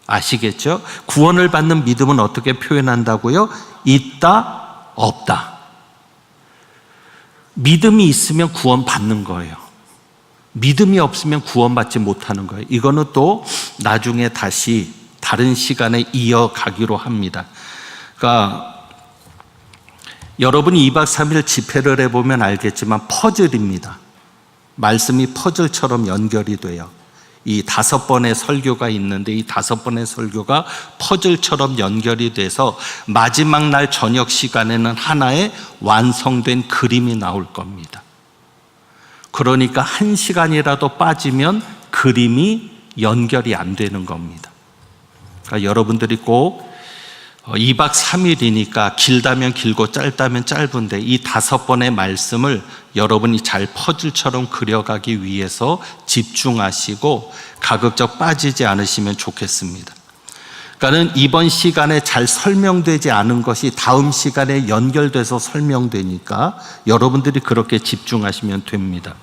Speaker 1: 아시겠죠? 구원을 받는 믿음은 어떻게 표현한다고요? 있다, 없다. 믿음이 있으면 구원 받는 거예요. 믿음이 없으면 구원받지 못하는 거예요. 이거는 또 나중에 다시 다른 시간에 이어가기로 합니다. 그러니까 여러분이 2박 3일 집회를 해보면 알겠지만 퍼즐입니다. 말씀이 퍼즐처럼 연결이 돼요. 이 5번의 설교가 있는데 이 5번의 설교가 퍼즐처럼 연결이 돼서 마지막 날 저녁 시간에는 하나의 완성된 그림이 나올 겁니다. 그러니까 1시간이라도 빠지면 그림이 연결이 안 되는 겁니다. 그러니까 여러분들이 꼭 2박 3일이니까 길다면 길고 짧다면 짧은데 이 5번의 말씀을 여러분이 잘 퍼즐처럼 그려가기 위해서 집중하시고 가급적 빠지지 않으시면 좋겠습니다. 그러니까 이번 시간에 잘 설명되지 않은 것이 다음 시간에 연결돼서 설명되니까 여러분들이 그렇게 집중하시면 됩니다.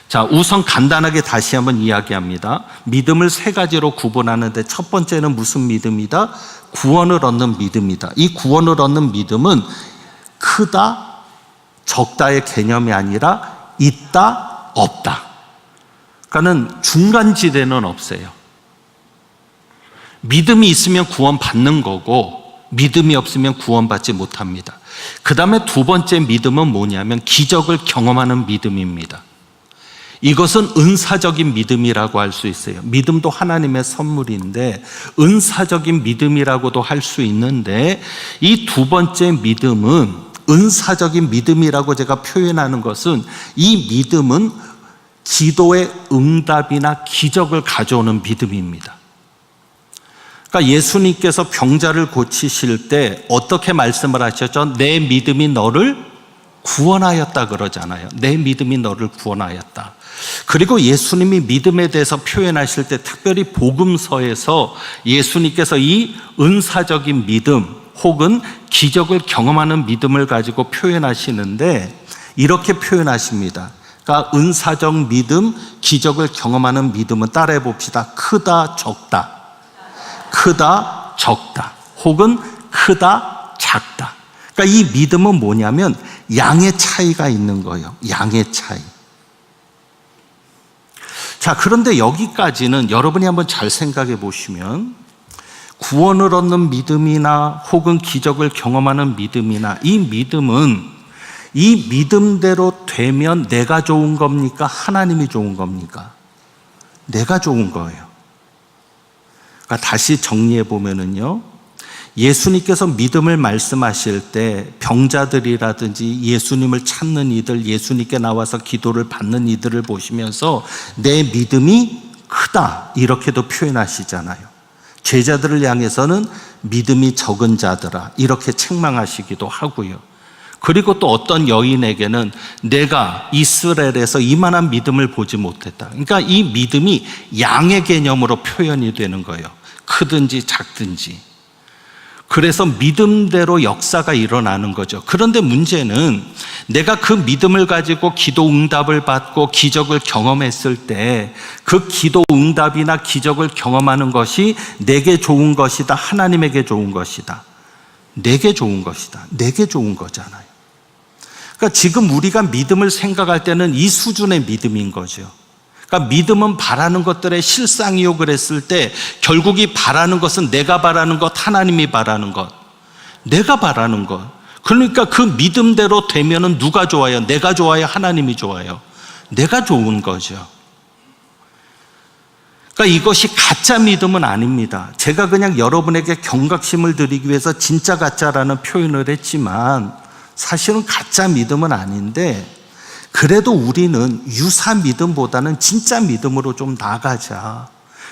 Speaker 1: 자, 우선 간단하게 다시 한번 이야기합니다. 믿음을 세 가지로 구분하는데 첫 번째는 무슨 믿음이다? 구원을 얻는 믿음이다. 이 구원을 얻는 믿음은 크다, 적다의 개념이 아니라 있다, 없다. 그러니까는 중간지대는 없어요. 믿음이 있으면 구원받는 거고 믿음이 없으면 구원받지 못합니다. 그 다음에 두 번째 믿음은 뭐냐면 기적을 경험하는 믿음입니다. 이것은 은사적인 믿음이라고 할 수 있어요. 믿음도 하나님의 선물인데 은사적인 믿음이라고도 할 수 있는데, 이 두 번째 믿음은 은사적인 믿음이라고 제가 표현하는 것은, 이 믿음은 기도의 응답이나 기적을 가져오는 믿음입니다. 그러니까 예수님께서 병자를 고치실 때 어떻게 말씀을 하셨죠? 내 믿음이 너를 구원하였다 그러잖아요. 내 믿음이 너를 구원하였다. 그리고 예수님이 믿음에 대해서 표현하실 때 특별히 복음서에서 예수님께서 이 은사적인 믿음 혹은 기적을 경험하는 믿음을 가지고 표현하시는데 이렇게 표현하십니다. 그러니까 은사적 믿음, 기적을 경험하는 믿음은 따라해 봅시다. 크다, 적다. 크다, 적다. 혹은 크다, 작다. 그러니까 이 믿음은 뭐냐면 양의 차이가 있는 거예요. 양의 차이. 자, 그런데 여기까지는 여러분이 한번 잘 생각해 보시면 구원을 얻는 믿음이나 혹은 기적을 경험하는 믿음이나 이 믿음은 이 믿음대로 되면 내가 좋은 겁니까? 하나님이 좋은 겁니까? 내가 좋은 거예요. 그러니까 다시 정리해 보면은요, 예수님께서 믿음을 말씀하실 때 병자들이라든지 예수님을 찾는 이들, 예수님께 나와서 기도를 받는 이들을 보시면서 내 믿음이 크다 이렇게도 표현하시잖아요. 제자들을 향해서는 믿음이 적은 자들아 이렇게 책망하시기도 하고요. 그리고 또 어떤 여인에게는 내가 이스라엘에서 이만한 믿음을 보지 못했다. 그러니까 이 믿음이 양의 개념으로 표현이 되는 거예요. 크든지 작든지. 그래서 믿음대로 역사가 일어나는 거죠. 그런데 문제는 내가 그 믿음을 가지고 기도 응답을 받고 기적을 경험했을 때 그 기도 응답이나 기적을 경험하는 것이 내게 좋은 것이다, 하나님에게 좋은 것이다, 내게 좋은 것이다, 내게 좋은 거잖아요. 그러니까 지금 우리가 믿음을 생각할 때는 이 수준의 믿음인 거죠. 그러니까 믿음은 바라는 것들의 실상이요 그랬을 때 결국 이 바라는 것은 내가 바라는 것, 하나님이 바라는 것, 내가 바라는 것. 그러니까 그 믿음대로 되면은 누가 좋아요? 내가 좋아요? 하나님이 좋아요? 내가 좋은 거죠. 그러니까 이것이 가짜 믿음은 아닙니다. 제가 그냥 여러분에게 경각심을 드리기 위해서 진짜 가짜라는 표현을 했지만 사실은 가짜 믿음은 아닌데, 그래도 우리는 유사 믿음보다는 진짜 믿음으로 좀 나가자.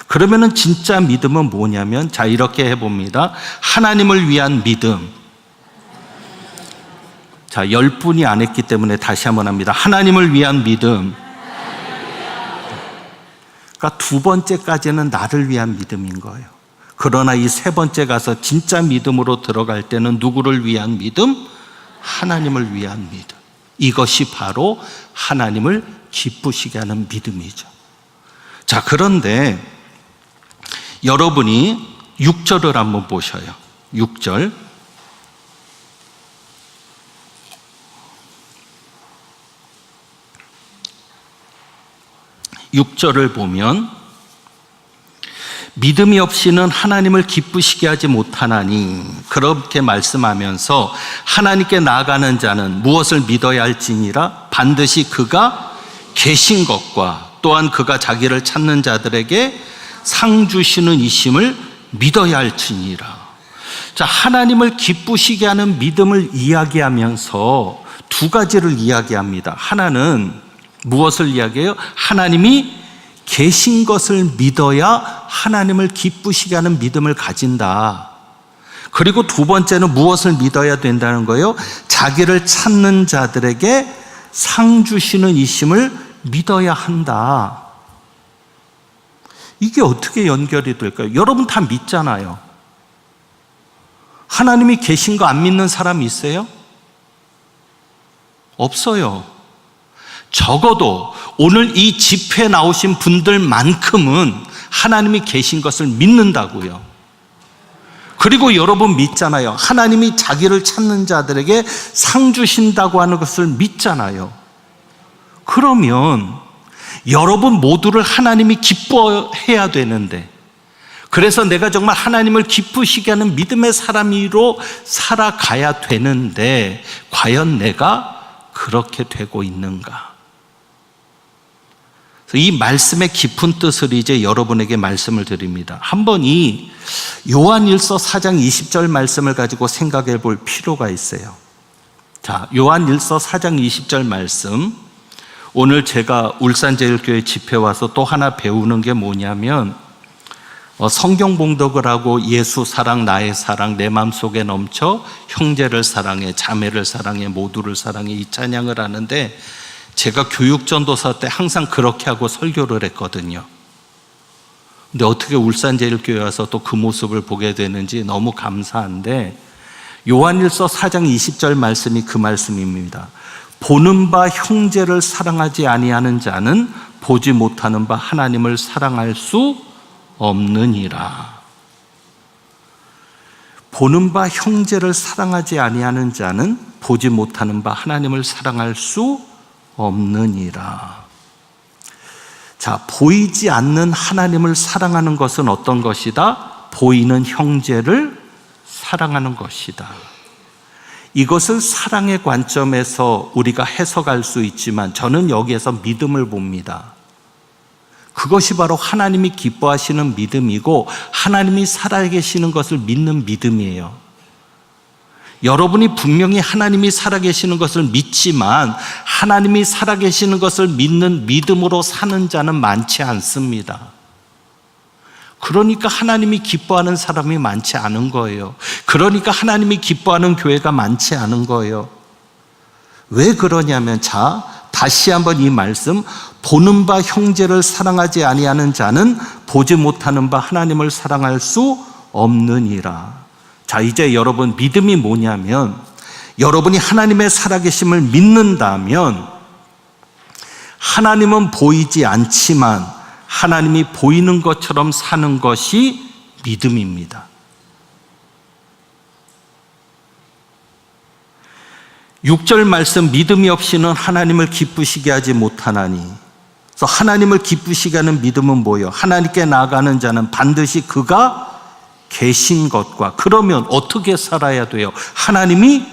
Speaker 1: 그러면은 진짜 믿음은 뭐냐면, 자, 이렇게 해봅니다. 하나님을 위한 믿음. 자, 10분이 안 했기 때문에 다시 한번 합니다. 하나님을 위한 믿음. 그러니까 두 번째까지는 나를 위한 믿음인 거예요. 그러나 이 세 번째 가서 진짜 믿음으로 들어갈 때는 누구를 위한 믿음? 하나님을 위한 믿음. 이것이 바로 하나님을 기쁘시게 하는 믿음이죠. 자, 그런데 여러분이 6절을 한번 보셔요. 6절. 6절을 보면 믿음이 없이는 하나님을 기쁘시게 하지 못하나니, 그렇게 말씀하면서 하나님께 나아가는 자는 무엇을 믿어야 할지니라? 반드시 그가 계신 것과 또한 그가 자기를 찾는 자들에게 상 주시는 이심을 믿어야 할지니라. 자, 하나님을 기쁘시게 하는 믿음을 이야기하면서 두 가지를 이야기합니다. 하나는 무엇을 이야기해요? 하나님이 계신 것을 믿어야 하나님을 기쁘시게 하는 믿음을 가진다. 그리고 두 번째는 무엇을 믿어야 된다는 거예요? 자기를 찾는 자들에게 상 주시는 이심을 믿어야 한다. 이게 어떻게 연결이 될까요? 여러분 다 믿잖아요. 하나님이 계신 거 안 믿는 사람 있어요? 없어요. 적어도 오늘 이 집회에 나오신 분들만큼은 하나님이 계신 것을 믿는다고요. 그리고 여러분 믿잖아요. 하나님이 자기를 찾는 자들에게 상 주신다고 하는 것을 믿잖아요. 그러면 여러분 모두를 하나님이 기뻐해야 되는데, 그래서 내가 정말 하나님을 기쁘시게 하는 믿음의 사람으로 살아가야 되는데, 과연 내가 그렇게 되고 있는가? 이 말씀의 깊은 뜻을 이제 여러분에게 말씀을 드립니다. 한번 이 요한일서 4장 20절 말씀을 가지고 생각해 볼 필요가 있어요. 자, 요한일서 4장 20절 말씀. 오늘 제가 울산제일교회 집회 와서 또 하나 배우는 게 뭐냐면 성경 봉독을 하고 예수 사랑, 나의 사랑, 내 마음속에 넘쳐 형제를 사랑해, 자매를 사랑해, 모두를 사랑해, 이 찬양을 하는데 제가 교육전도사 때 항상 그렇게 하고 설교를 했거든요. 근데 어떻게 울산제일교회 와서 또 그 모습을 보게 되는지 너무 감사한데, 요한일서 4장 20절 말씀이 그 말씀입니다. 보는 바 형제를 사랑하지 아니하는 자는 보지 못하는 바 하나님을 사랑할 수 없느니라. 보는 바 형제를 사랑하지 아니하는 자는 보지 못하는 바 하나님을 사랑할 수 없느니라. 자, 보이지 않는 하나님을 사랑하는 것은 어떤 것이다? 보이는 형제를 사랑하는 것이다. 이것을 사랑의 관점에서 우리가 해석할 수 있지만 저는 여기에서 믿음을 봅니다. 그것이 바로 하나님이 기뻐하시는 믿음이고 하나님이 살아계시는 것을 믿는 믿음이에요. 여러분이 분명히 하나님이 살아계시는 것을 믿지만 하나님이 살아계시는 것을 믿는 믿음으로 사는 자는 많지 않습니다. 그러니까 하나님이 기뻐하는 사람이 많지 않은 거예요. 그러니까 하나님이 기뻐하는 교회가 많지 않은 거예요. 왜 그러냐면, 자, 다시 한번 이 말씀, 보는 바 형제를 사랑하지 아니하는 자는 보지 못하는 바 하나님을 사랑할 수 없느니라. 자, 이제 여러분 믿음이 뭐냐면, 여러분이 하나님의 살아계심을 믿는다면 하나님은 보이지 않지만 하나님이 보이는 것처럼 사는 것이 믿음입니다. 6절 말씀, 믿음이 없이는 하나님을 기쁘시게 하지 못하나니. 그래서 하나님을 기쁘시게 하는 믿음은 뭐예요? 하나님께 나아가는 자는 반드시 그가 계신 것과, 그러면 어떻게 살아야 돼요? 하나님이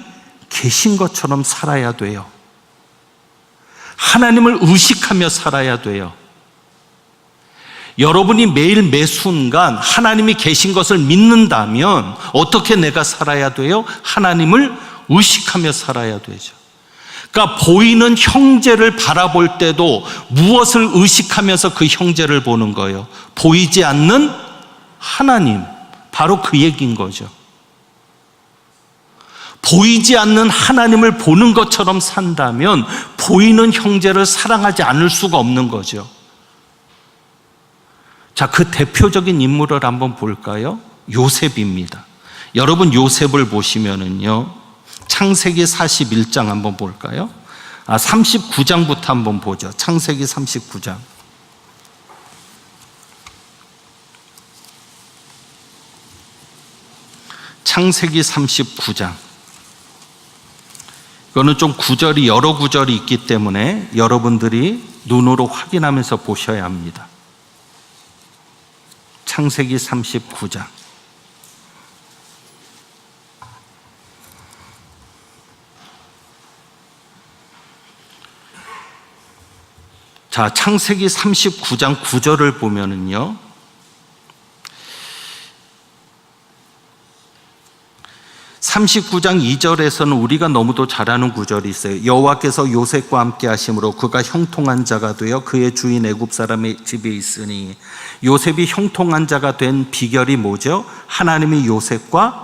Speaker 1: 계신 것처럼 살아야 돼요. 하나님을 의식하며 살아야 돼요. 여러분이 매일 매 순간 하나님이 계신 것을 믿는다면 어떻게 내가 살아야 돼요? 하나님을 의식하며 살아야 되죠. 그러니까 보이는 형제를 바라볼 때도 무엇을 의식하면서 그 형제를 보는 거예요? 보이지 않는 하나님, 바로 그 얘기인 거죠. 보이지 않는 하나님을 보는 것처럼 산다면 보이는 형제를 사랑하지 않을 수가 없는 거죠. 자, 그 대표적인 인물을 한번 볼까요? 요셉입니다. 여러분 요셉을 보시면은요, 창세기 41장 한번 볼까요? 39장부터 한번 보죠. 창세기 39장. 창세기 39장. 이거는 좀 구절이, 여러 구절이 있기 때문에 여러분들이 눈으로 확인하면서 보셔야 합니다. 창세기 39장. 자, 창세기 39장 9절을 보면은요, (39장) 2절에서는 우리가 너무도 잘 아는 구절이 있어요. 여호와께서 요셉과 함께 하심으로 그가 형통한 자가 되어 그의 주인 애굽 사람의 집에 있으니. 요셉이 형통한 자가 된 비결이 뭐죠? 하나님이 요셉과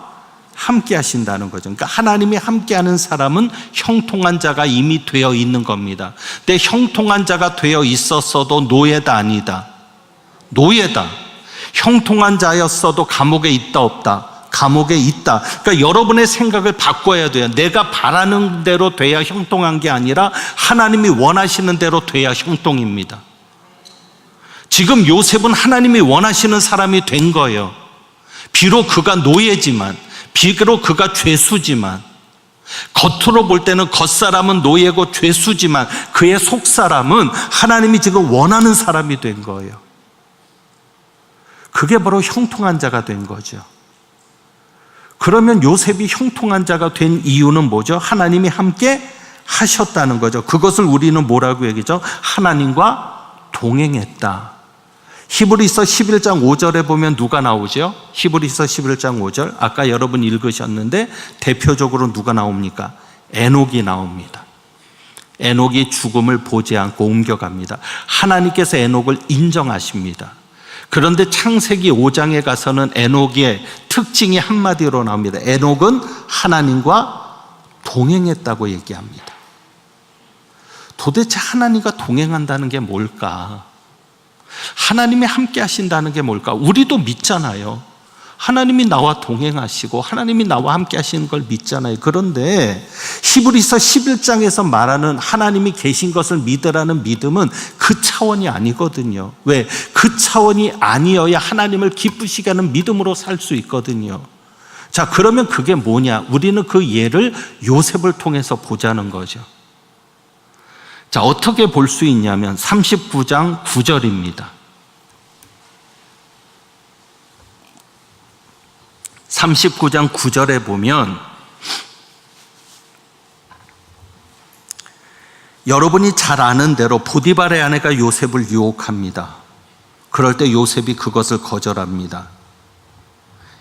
Speaker 1: 함께 하신다는 거죠. 그러니까 하나님이 함께 하는 사람은 형통한 자가 이미 되어 있는 겁니다. 근데 형통한 자가 되어 있었어도 노예다 아니다? 노예다. 형통한 자였어도 감옥에 있다 없다? 감옥에 있다. 그러니까 여러분의 생각을 바꿔야 돼요. 내가 바라는 대로 돼야 형통한 게 아니라 하나님이 원하시는 대로 돼야 형통입니다. 지금 요셉은 하나님이 원하시는 사람이 된 거예요. 비록 그가 노예지만, 비록 그가 죄수지만, 겉으로 볼 때는 겉사람은 노예고 죄수지만 그의 속사람은 하나님이 지금 원하는 사람이 된 거예요. 그게 바로 형통한 자가 된 거죠. 그러면 요셉이 형통한 자가 된 이유는 뭐죠? 하나님이 함께 하셨다는 거죠. 그것을 우리는 뭐라고 얘기죠? 하나님과 동행했다. 히브리서 11장 5절에 보면 누가 나오죠? 히브리서 11장 5절. 아까 여러분 읽으셨는데 대표적으로 누가 나옵니까? 에녹이 나옵니다. 에녹이 죽음을 보지 않고 옮겨갑니다. 하나님께서 에녹을 인정하십니다. 그런데 창세기 5장에 가서는 에녹의 특징이 한마디로 나옵니다. 에녹은 하나님과 동행했다고 얘기합니다. 도대체 하나님과 동행한다는 게 뭘까? 하나님이 함께 하신다는 게 뭘까? 우리도 믿잖아요. 하나님이 나와 동행하시고 하나님이 나와 함께 하시는 걸 믿잖아요. 그런데 히브리서 11장에서 말하는 하나님이 계신 것을 믿으라는 믿음은 그 차원이 아니거든요. 왜? 그 차원이 아니어야 하나님을 기쁘시게 하는 믿음으로 살 수 있거든요. 자, 그러면 그게 뭐냐? 우리는 그 예를 요셉을 통해서 보자는 거죠. 자, 어떻게 볼 수 있냐면 39장 9절입니다. 39장 9절에 보면 여러분이 잘 아는 대로 보디발의 아내가 요셉을 유혹합니다. 그럴 때 요셉이 그것을 거절합니다.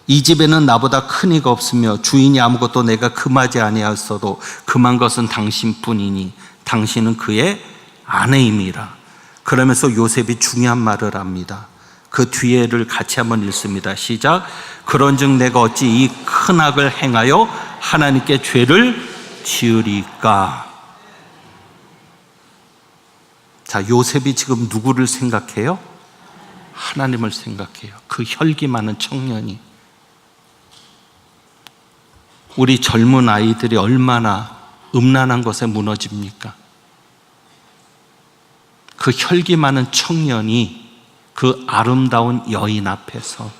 Speaker 1: 이 집에는 나보다 큰 이가 없으며 주인이 아무것도 내가 금하지 아니하였어도 금한 것은 당신뿐이니 당신은 그의 아내임이라. 그러면서 요셉이 중요한 말을 합니다. 그 뒤에를 같이 한번 읽습니다. 시작. 그런즉 내가 어찌 이 큰 악을 행하여 하나님께 죄를 지으리까. 자, 요셉이 지금 누구를 생각해요? 하나님을 생각해요. 그 혈기 많은 청년이. 우리 젊은 아이들이 얼마나 음란한 것에 무너집니까? 그 혈기 많은 청년이 그 아름다운 여인 앞에서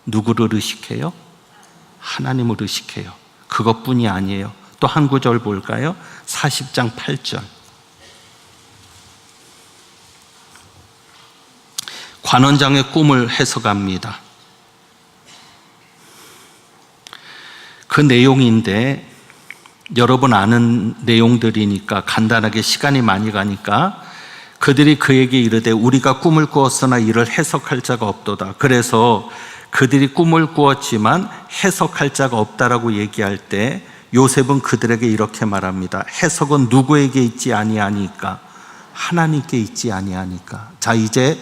Speaker 1: 누구를 의식해요? 하나님을 의식해요. 그것뿐이 아니에요. 또 한 구절 볼까요? 40장 8절. 관원장의 꿈을 해석합니다. 그 내용인데 여러분 아는 내용들이니까 간단하게 시간이 많이 가니까 그들이 그에게 이르되 우리가 꿈을 꾸었으나 이를 해석할 자가 없도다. 그래서 그들이 꿈을 꾸었지만 해석할 자가 없다라고 얘기할 때 요셉은 그들에게 이렇게 말합니다. 해석은 누구에게 있지 아니하니까? 하나님께 있지 아니하니까. 자, 이제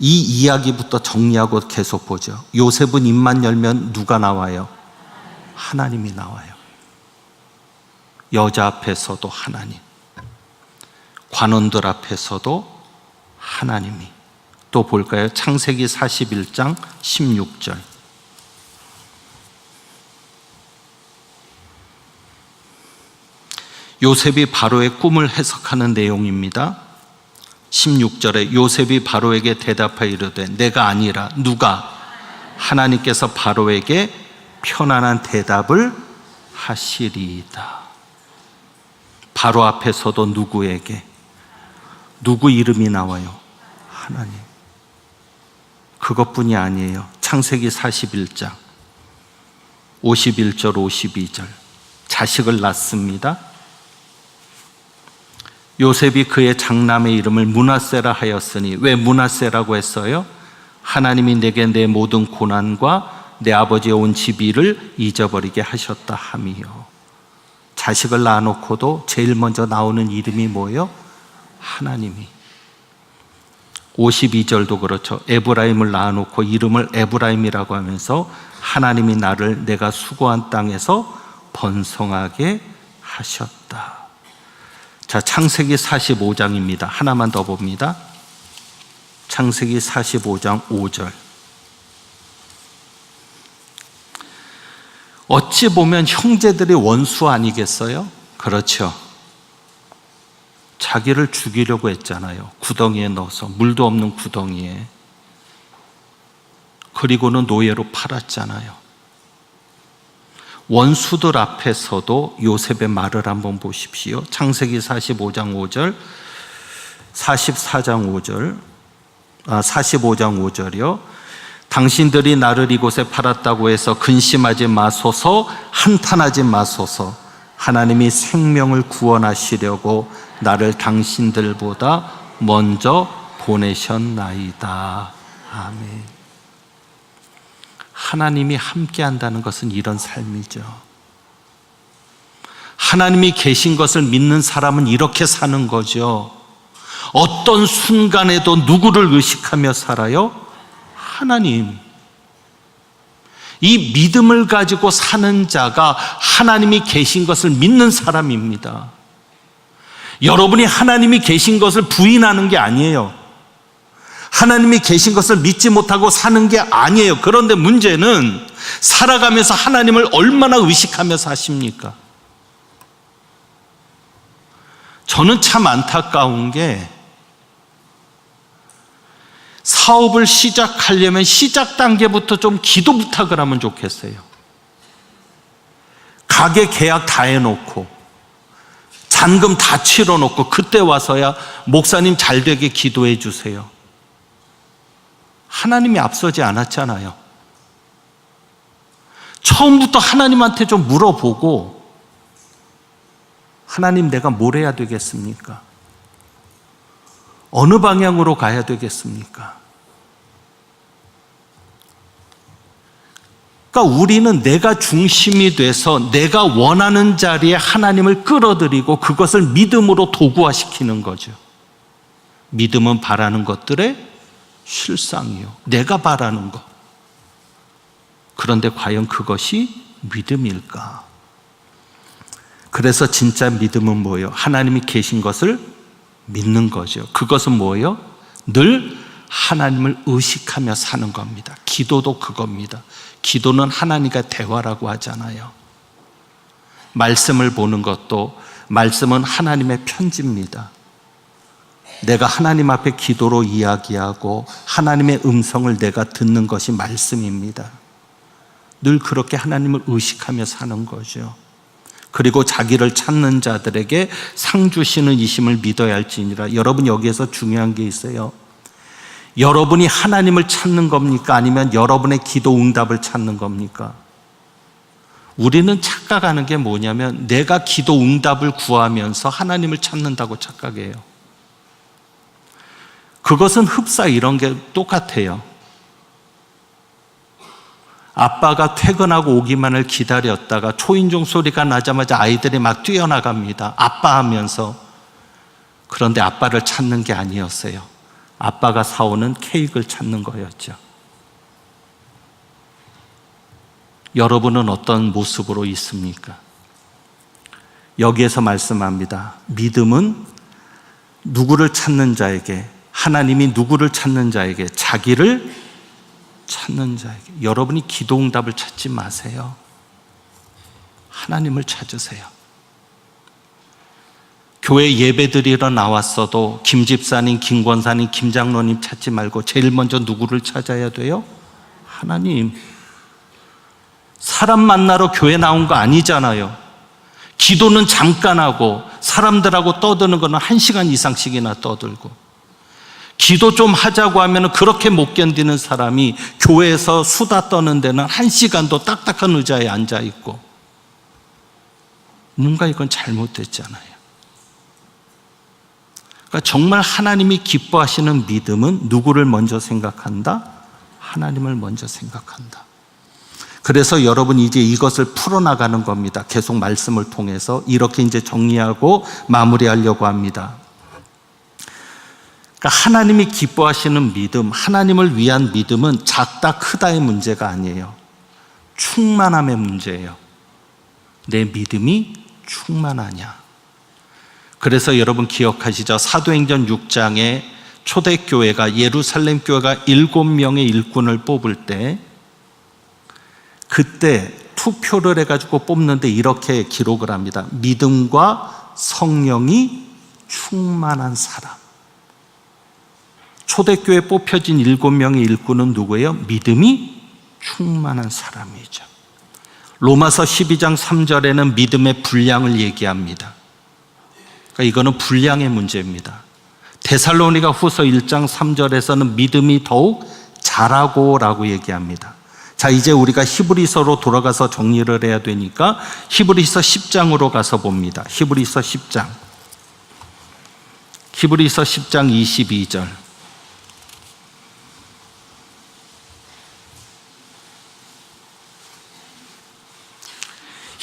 Speaker 1: 이 이야기부터 정리하고 계속 보죠. 요셉은 입만 열면 누가 나와요? 하나님이 나와요. 여자 앞에서도 하나님, 관원들 앞에서도 하나님이. 또 볼까요? 창세기 41장 16절. 요셉이 바로의 꿈을 해석하는 내용입니다. 16절에 요셉이 바로에게 대답하여 이르되 내가 아니라 누가? 하나님께서 바로에게 편안한 대답을 하시리이다. 바로 앞에서도 누구에게? 누구 이름이 나와요? 하나님. 그것뿐이 아니에요. 창세기 41장 51절 52절. 자식을 낳습니다. 요셉이 그의 장남의 이름을 므낫세라 하였으니, 왜 므낫세라고 했어요? 하나님이 내게 내 모든 고난과 내 아버지의 온 집이를 잊어버리게 하셨다 함이요. 자식을 낳아놓고도 제일 먼저 나오는 이름이 뭐예요? 하나님이. 52절도 그렇죠. 에브라임을 낳아놓고 이름을 에브라임이라고 하면서 하나님이 나를 내가 수고한 땅에서 번성하게 하셨다. 자, 창세기 45장입니다. 하나만 더 봅니다. 창세기 45장 5절. 어찌 보면 형제들이 원수 아니겠어요? 그렇죠. 자기를 죽이려고 했잖아요. 구덩이에 넣어서, 물도 없는 구덩이에. 그리고는 노예로 팔았잖아요. 원수들 앞에서도 요셉의 말을 한번 보십시오. 창세기 45장 5절, 44장 5절, 45장 5절이요. 당신들이 나를 이곳에 팔았다고 해서 근심하지 마소서, 한탄하지 마소서. 하나님이 생명을 구원하시려고 나를 당신들보다 먼저 보내셨나이다. 아멘. 하나님이 함께 한다는 것은 이런 삶이죠. 하나님이 계신 것을 믿는 사람은 이렇게 사는 거죠. 어떤 순간에도 누구를 의식하며 살아요? 하나님. 이 믿음을 가지고 사는 자가 하나님이 계신 것을 믿는 사람입니다. 여러분이 하나님이 계신 것을 부인하는 게 아니에요. 하나님이 계신 것을 믿지 못하고 사는 게 아니에요. 그런데 문제는 살아가면서 하나님을 얼마나 의식하며 사십니까? 저는 참 안타까운 게 사업을 시작하려면 시작 단계부터 좀 기도 부탁을 하면 좋겠어요. 가게 계약 다 해놓고 잔금 다 치러놓고 그때 와서야 목사님 잘 되게 기도해 주세요. 하나님이 앞서지 않았잖아요. 처음부터 하나님한테 좀 물어보고 하나님 내가 뭘 해야 되겠습니까? 어느 방향으로 가야 되겠습니까? 그러니까 우리는 내가 중심이 돼서 내가 원하는 자리에 하나님을 끌어들이고 그것을 믿음으로 도구화시키는 거죠. 믿음은 바라는 것들의 실상이요. 내가 바라는 것. 그런데 과연 그것이 믿음일까? 그래서 진짜 믿음은 뭐예요? 하나님이 계신 것을 믿는 거죠. 그것은 뭐예요? 늘 하나님을 의식하며 사는 겁니다. 기도도 그겁니다. 기도는 하나님과 대화라고 하잖아요. 말씀을 보는 것도 말씀은 하나님의 편지입니다. 내가 하나님 앞에 기도로 이야기하고 하나님의 음성을 내가 듣는 것이 말씀입니다. 늘 그렇게 하나님을 의식하며 사는 거죠. 그리고 자기를 찾는 자들에게 상 주시는 이심을 믿어야 할지니라. 여러분 여기에서 중요한 게 있어요. 여러분이 하나님을 찾는 겁니까? 아니면 여러분의 기도 응답을 찾는 겁니까? 우리는 착각하는 게 뭐냐면 내가 기도 응답을 구하면서 하나님을 찾는다고 착각해요. 그것은 흡사 이런 게 똑같아요. 아빠가 퇴근하고 오기만을 기다렸다가 초인종 소리가 나자마자 아이들이 막 뛰어나갑니다. 아빠 하면서. 그런데 아빠를 찾는 게 아니었어요. 아빠가 사오는 케이크를 찾는 거였죠. 여러분은 어떤 모습으로 있습니까? 여기에서 말씀합니다. 믿음은 누구를 찾는 자에게, 하나님이 누구를 찾는 자에게, 자기를 찾는 자에게. 여러분이 기도 응답을 찾지 마세요. 하나님을 찾으세요. 교회 예배 드리러 나왔어도 김 집사님, 김 권사님, 김 장로님 찾지 말고 제일 먼저 누구를 찾아야 돼요? 하나님. 사람 만나러 교회 나온 거 아니잖아요. 기도는 잠깐 하고 사람들하고 떠드는 거는 1시간 이상씩이나 떠들고, 기도 좀 하자고 하면 그렇게 못 견디는 사람이 교회에서 수다 떠는 데는 1시간도 딱딱한 의자에 앉아 있고, 뭔가 이건 잘못됐잖아요. 그러니까 정말 하나님이 기뻐하시는 믿음은 누구를 먼저 생각한다? 하나님을 먼저 생각한다. 그래서 여러분 이제 이것을 풀어나가는 겁니다. 계속 말씀을 통해서 이렇게 이제 정리하고 마무리하려고 합니다. 그러니까 하나님이 기뻐하시는 믿음, 하나님을 위한 믿음은 작다 크다의 문제가 아니에요. 충만함의 문제예요. 내 믿음이 충만하냐. 그래서 여러분 기억하시죠? 사도행전 6장에 초대교회가, 예루살렘 교회가 7명의 일꾼을 뽑을 때, 그때 투표를 해가지고 뽑는데 이렇게 기록을 합니다. 믿음과 성령이 충만한 사람. 초대교회에 뽑혀진 7명의 일꾼은 누구예요? 믿음이 충만한 사람이죠. 로마서 12장 3절에는 믿음의 분량을 얘기합니다. 그러니까 이거는 분량의 문제입니다. 데살로니가 후서 1장 3절에서는 믿음이 더욱 자라고 라고 얘기합니다. 자, 이제 우리가 히브리서로 돌아가서 정리를 해야 되니까 히브리서 10장으로 가서 봅니다. 히브리서 10장 22절.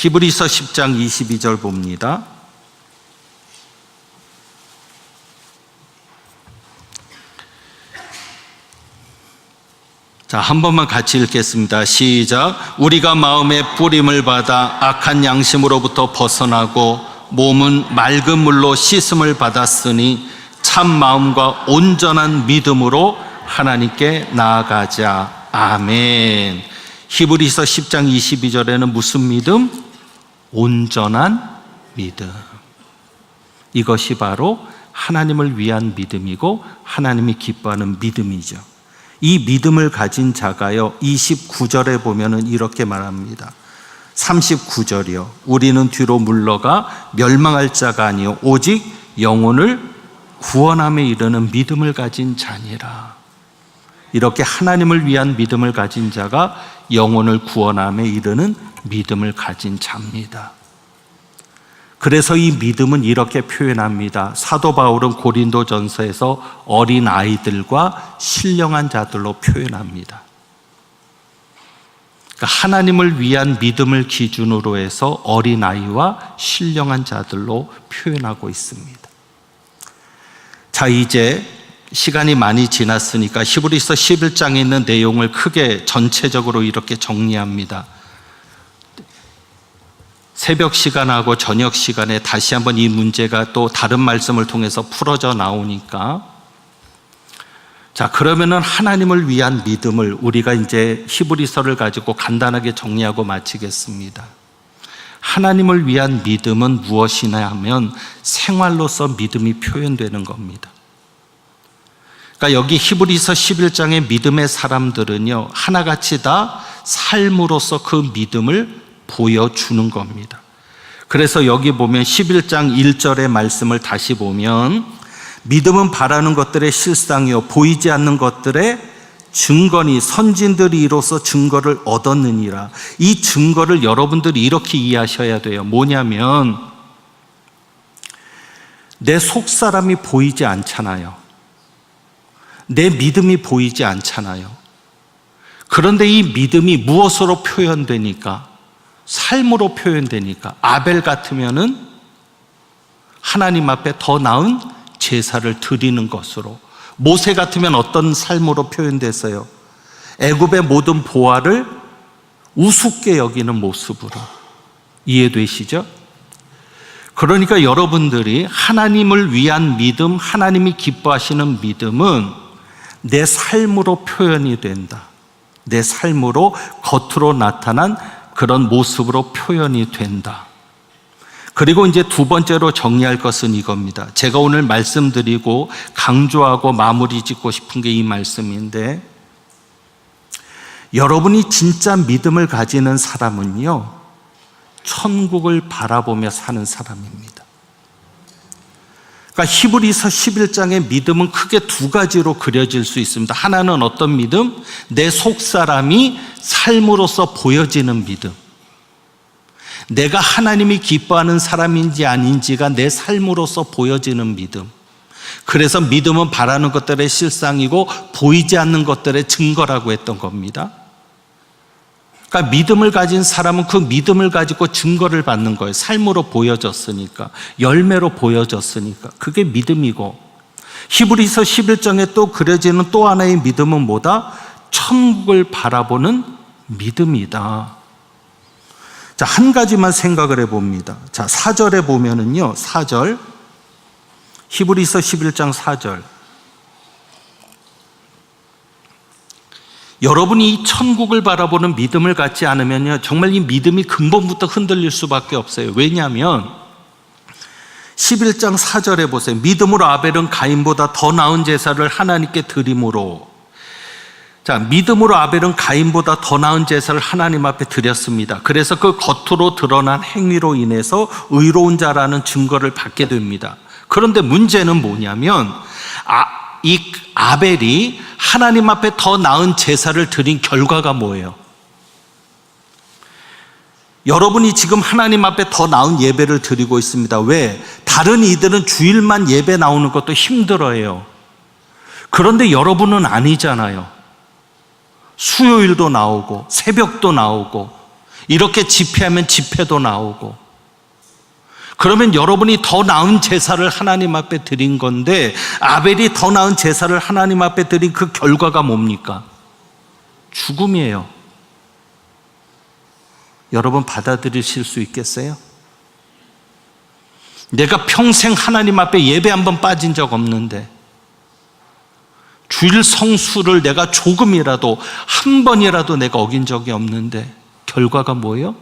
Speaker 1: 히브리서 10장 22절 봅니다. 자, 한 번만 같이 읽겠습니다. 시작. 우리가 마음의 뿌림을 받아 악한 양심으로부터 벗어나고 몸은 맑은 물로 씻음을 받았으니 참 마음과 온전한 믿음으로 하나님께 나아가자. 아멘. 히브리서 10장 22절에는 무슨 믿음? 온전한 믿음. 이것이 바로 하나님을 위한 믿음이고 하나님이 기뻐하는 믿음이죠. 이 믿음을 가진 자가요, 29절에 보면은 이렇게 말합니다. 39절이요. 우리는 뒤로 물러가 멸망할 자가 아니요 오직 영혼을 구원함에 이르는 믿음을 가진 자니라. 이렇게 하나님을 위한 믿음을 가진 자가 영혼을 구원함에 이르는 믿음을 가진 자입니다. 그래서 이 믿음은 이렇게 표현합니다. 사도 바울은 고린도전서에서 어린 아이들과 신령한 자들로 표현합니다. 그러니까 하나님을 위한 믿음을 기준으로 해서 어린 아이와 신령한 자들로 표현하고 있습니다. 자, 이제 시간이 많이 지났으니까 히브리서 11장에 있는 내용을 크게 전체적으로 이렇게 정리합니다. 새벽 시간하고 저녁 시간에 다시 한번 이 문제가 또 다른 말씀을 통해서 풀어져 나오니까, 자, 그러면은 하나님을 위한 믿음을 우리가 이제 히브리서를 가지고 간단하게 정리하고 마치겠습니다. 하나님을 위한 믿음은 무엇이냐 하면 생활로서 믿음이 표현되는 겁니다. 그러니까 여기 히브리서 11장의 믿음의 사람들은요, 하나같이 다 삶으로서 그 믿음을 보여주는 겁니다. 그래서 여기 보면 11장 1절의 말씀을 다시 보면 믿음은 바라는 것들의 실상이요 보이지 않는 것들의 증거니 선진들이 이로써 증거를 얻었느니라. 이 증거를 여러분들이 이렇게 이해하셔야 돼요. 뭐냐면 내 속사람이 보이지 않잖아요. 내 믿음이 보이지 않잖아요. 그런데 이 믿음이 무엇으로 표현되니까? 삶으로 표현되니까. 아벨 같으면은 하나님 앞에 더 나은 제사를 드리는 것으로, 모세 같으면 어떤 삶으로 표현됐어요? 애굽의 모든 보화를 우습게 여기는 모습으로. 이해되시죠? 그러니까 여러분들이 하나님을 위한 믿음, 하나님이 기뻐하시는 믿음은 내 삶으로 표현이 된다. 내 삶으로 겉으로 나타난 그런 모습으로 표현이 된다. 그리고 이제 두 번째로 정리할 것은 이겁니다. 제가 오늘 말씀드리고 강조하고 마무리 짓고 싶은 게 이 말씀인데, 여러분이 진짜 믿음을 가지는 사람은요, 천국을 바라보며 사는 사람입니다. 그러니까 히브리서 11장의 믿음은 크게 두 가지로 그려질 수 있습니다. 하나는 어떤 믿음? 내 속사람이 삶으로서 보여지는 믿음. 내가 하나님이 기뻐하는 사람인지 아닌지가 내 삶으로서 보여지는 믿음. 그래서 믿음은 바라는 것들의 실상이고 보이지 않는 것들의 증거라고 했던 겁니다. 그러니까 믿음을 가진 사람은 그 믿음을 가지고 증거를 받는 거예요. 삶으로 보여졌으니까, 열매로 보여졌으니까. 그게 믿음이고, 히브리서 11장에 또 그려지는 또 하나의 믿음은 뭐다? 천국을 바라보는 믿음이다. 자, 한 가지만 생각을 해봅니다. 자, 4절에 보면은요, 4절, 히브리서 11장 4절. 여러분이 이 천국을 바라보는 믿음을 갖지 않으면요, 정말 이 믿음이 근본부터 흔들릴 수밖에 없어요. 왜냐하면 11장 4절에 보세요. 믿음으로 아벨은 가인보다 더 나은 제사를 하나님께 드림으로. 자, 믿음으로 아벨은 가인보다 더 나은 제사를 하나님 앞에 드렸습니다. 그래서 그 겉으로 드러난 행위로 인해서 의로운 자라는 증거를 받게 됩니다. 그런데 문제는 뭐냐면 이 아벨이 하나님 앞에 더 나은 제사를 드린 결과가 뭐예요? 여러분이 지금 하나님 앞에 더 나은 예배를 드리고 있습니다. 왜? 다른 이들은 주일만 예배 나오는 것도 힘들어해요. 그런데 여러분은 아니잖아요. 수요일도 나오고 새벽도 나오고 이렇게 집회하면 집회도 나오고, 그러면 여러분이 더 나은 제사를 하나님 앞에 드린 건데, 아벨이 더 나은 제사를 하나님 앞에 드린 그 결과가 뭡니까? 죽음이에요. 여러분 받아들이실 수 있겠어요? 내가 평생 하나님 앞에 예배 한 번 빠진 적 없는데, 주일 성수를 내가 조금이라도, 한 번이라도 내가 어긴 적이 없는데, 결과가 뭐예요?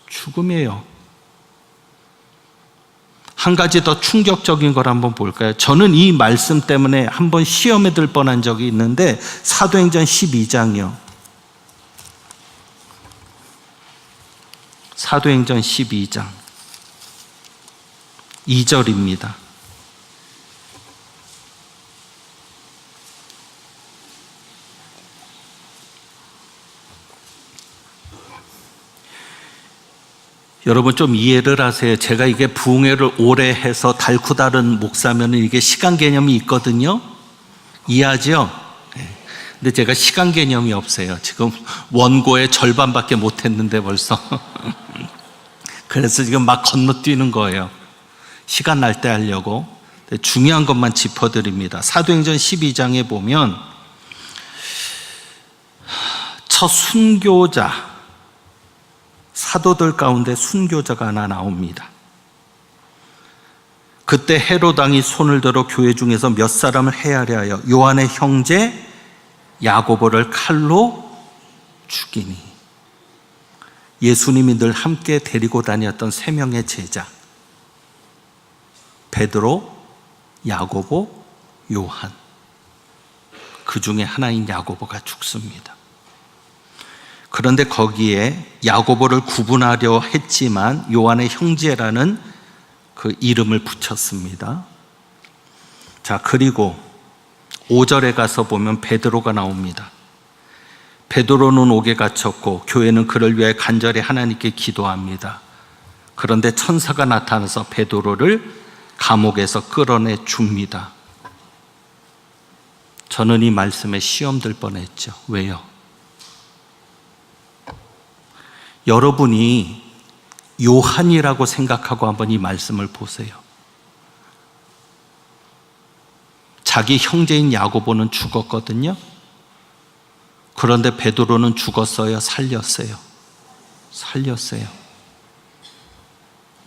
Speaker 1: 죽음이에요. 한 가지 더 충격적인 걸 한번 볼까요? 저는 이 말씀 때문에 한번 시험에 들 뻔한 적이 있는데, 사도행전 12장이요. 사도행전 12장 2절입니다. 여러분 좀 이해를 하세요. 제가 이게 부흥회를 오래 해서 달고 다른 목사면은 이게 시간 개념이 있거든요. 이해하죠? 근데 제가 시간 개념이 없어요. 지금 원고의 절반밖에 못했는데 벌써. 그래서 지금 막 건너뛰는 거예요. 시간 날 때 하려고. 중요한 것만 짚어드립니다. 사도행전 12장에 보면 첫 순교자, 사도들 가운데 순교자가 하나 나옵니다. 그때 헤롯 왕이 손을 들어 교회 중에서 몇 사람을 해하려 하여 요한의 형제 야고보를 칼로 죽이니, 예수님이 늘 함께 데리고 다녔던 세 명의 제자, 베드로, 야고보, 요한, 그 중에 하나인 야고보가 죽습니다. 그런데 거기에 야고보를 구분하려 했지만 요한의 형제라는 그 이름을 붙였습니다. 자, 그리고 5절에 가서 보면 베드로가 나옵니다. 베드로는 옥에 갇혔고 교회는 그를 위해 간절히 하나님께 기도합니다. 그런데 천사가 나타나서 베드로를 감옥에서 끌어내 줍니다. 저는 이 말씀에 시험 들 뻔했죠. 왜요? 여러분이 요한이라고 생각하고 한번 이 말씀을 보세요. 자기 형제인 야고보는 죽었거든요. 그런데 베드로는 죽었어요? 살렸어요? 살렸어요.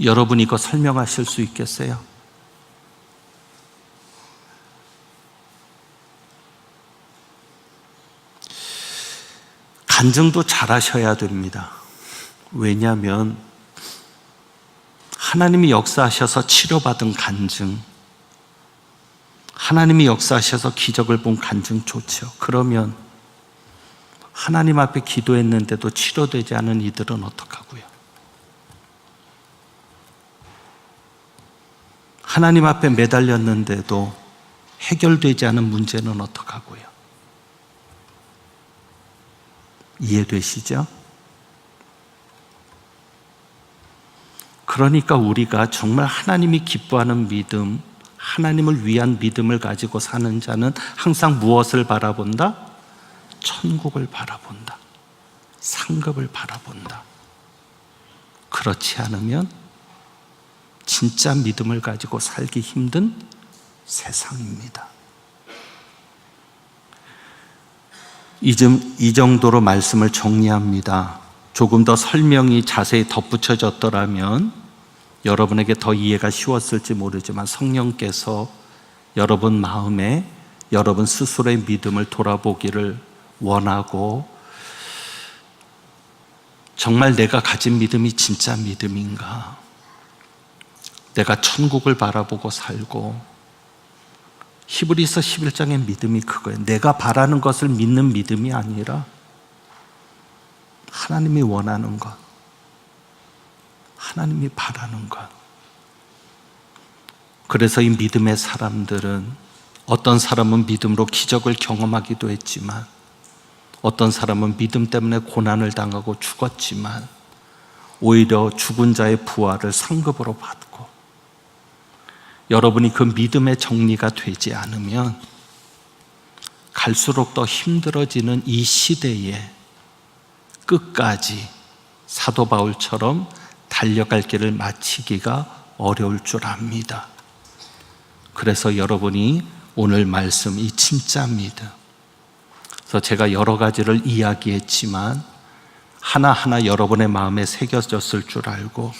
Speaker 1: 여러분 이거 설명하실 수 있겠어요? 간증도 잘하셔야 됩니다. 왜냐하면 하나님이 역사하셔서 치료받은 간증, 하나님이 역사하셔서 기적을 본 간증 좋죠. 그러면 하나님 앞에 기도했는데도 치료되지 않은 이들은 어떡하고요? 하나님 앞에 매달렸는데도 해결되지 않은 문제는 어떡하고요? 이해되시죠? 그러니까 우리가 정말 하나님이 기뻐하는 믿음, 하나님을 위한 믿음을 가지고 사는 자는 항상 무엇을 바라본다? 천국을 바라본다. 상급을 바라본다. 그렇지 않으면 진짜 믿음을 가지고 살기 힘든 세상입니다. 이 정도로 말씀을 정리합니다. 조금 더 설명이 자세히 덧붙여졌더라면 여러분에게 더 이해가 쉬웠을지 모르지만 성령께서 여러분 마음에 여러분 스스로의 믿음을 돌아보기를 원하고, 정말 내가 가진 믿음이 진짜 믿음인가? 내가 천국을 바라보고 살고, 히브리서 11장의 믿음이 그거예요. 내가 바라는 것을 믿는 믿음이 아니라 하나님이 원하는 것, 하나님이 바라는 것. 그래서 이 믿음의 사람들은, 어떤 사람은 믿음으로 기적을 경험하기도 했지만, 어떤 사람은 믿음 때문에 고난을 당하고 죽었지만, 오히려 죽은 자의 부활을 상급으로 받고, 여러분이 그 믿음의 정리가 되지 않으면 갈수록 더 힘들어지는 이 시대에 끝까지 사도 바울처럼 달려갈 길을 마치기가 어려울 줄 압니다. 그래서 여러분이 오늘 말씀이 진짜입니다. 그래서 제가 여러 가지를 이야기했지만 하나하나 여러분의 마음에 새겨졌을 줄 알고,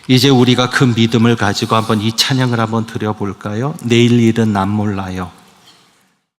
Speaker 1: 이제 우리가 그 믿음을 가지고 한번 이 찬양을 한번 드려볼까요? 내일 일은 난 몰라요.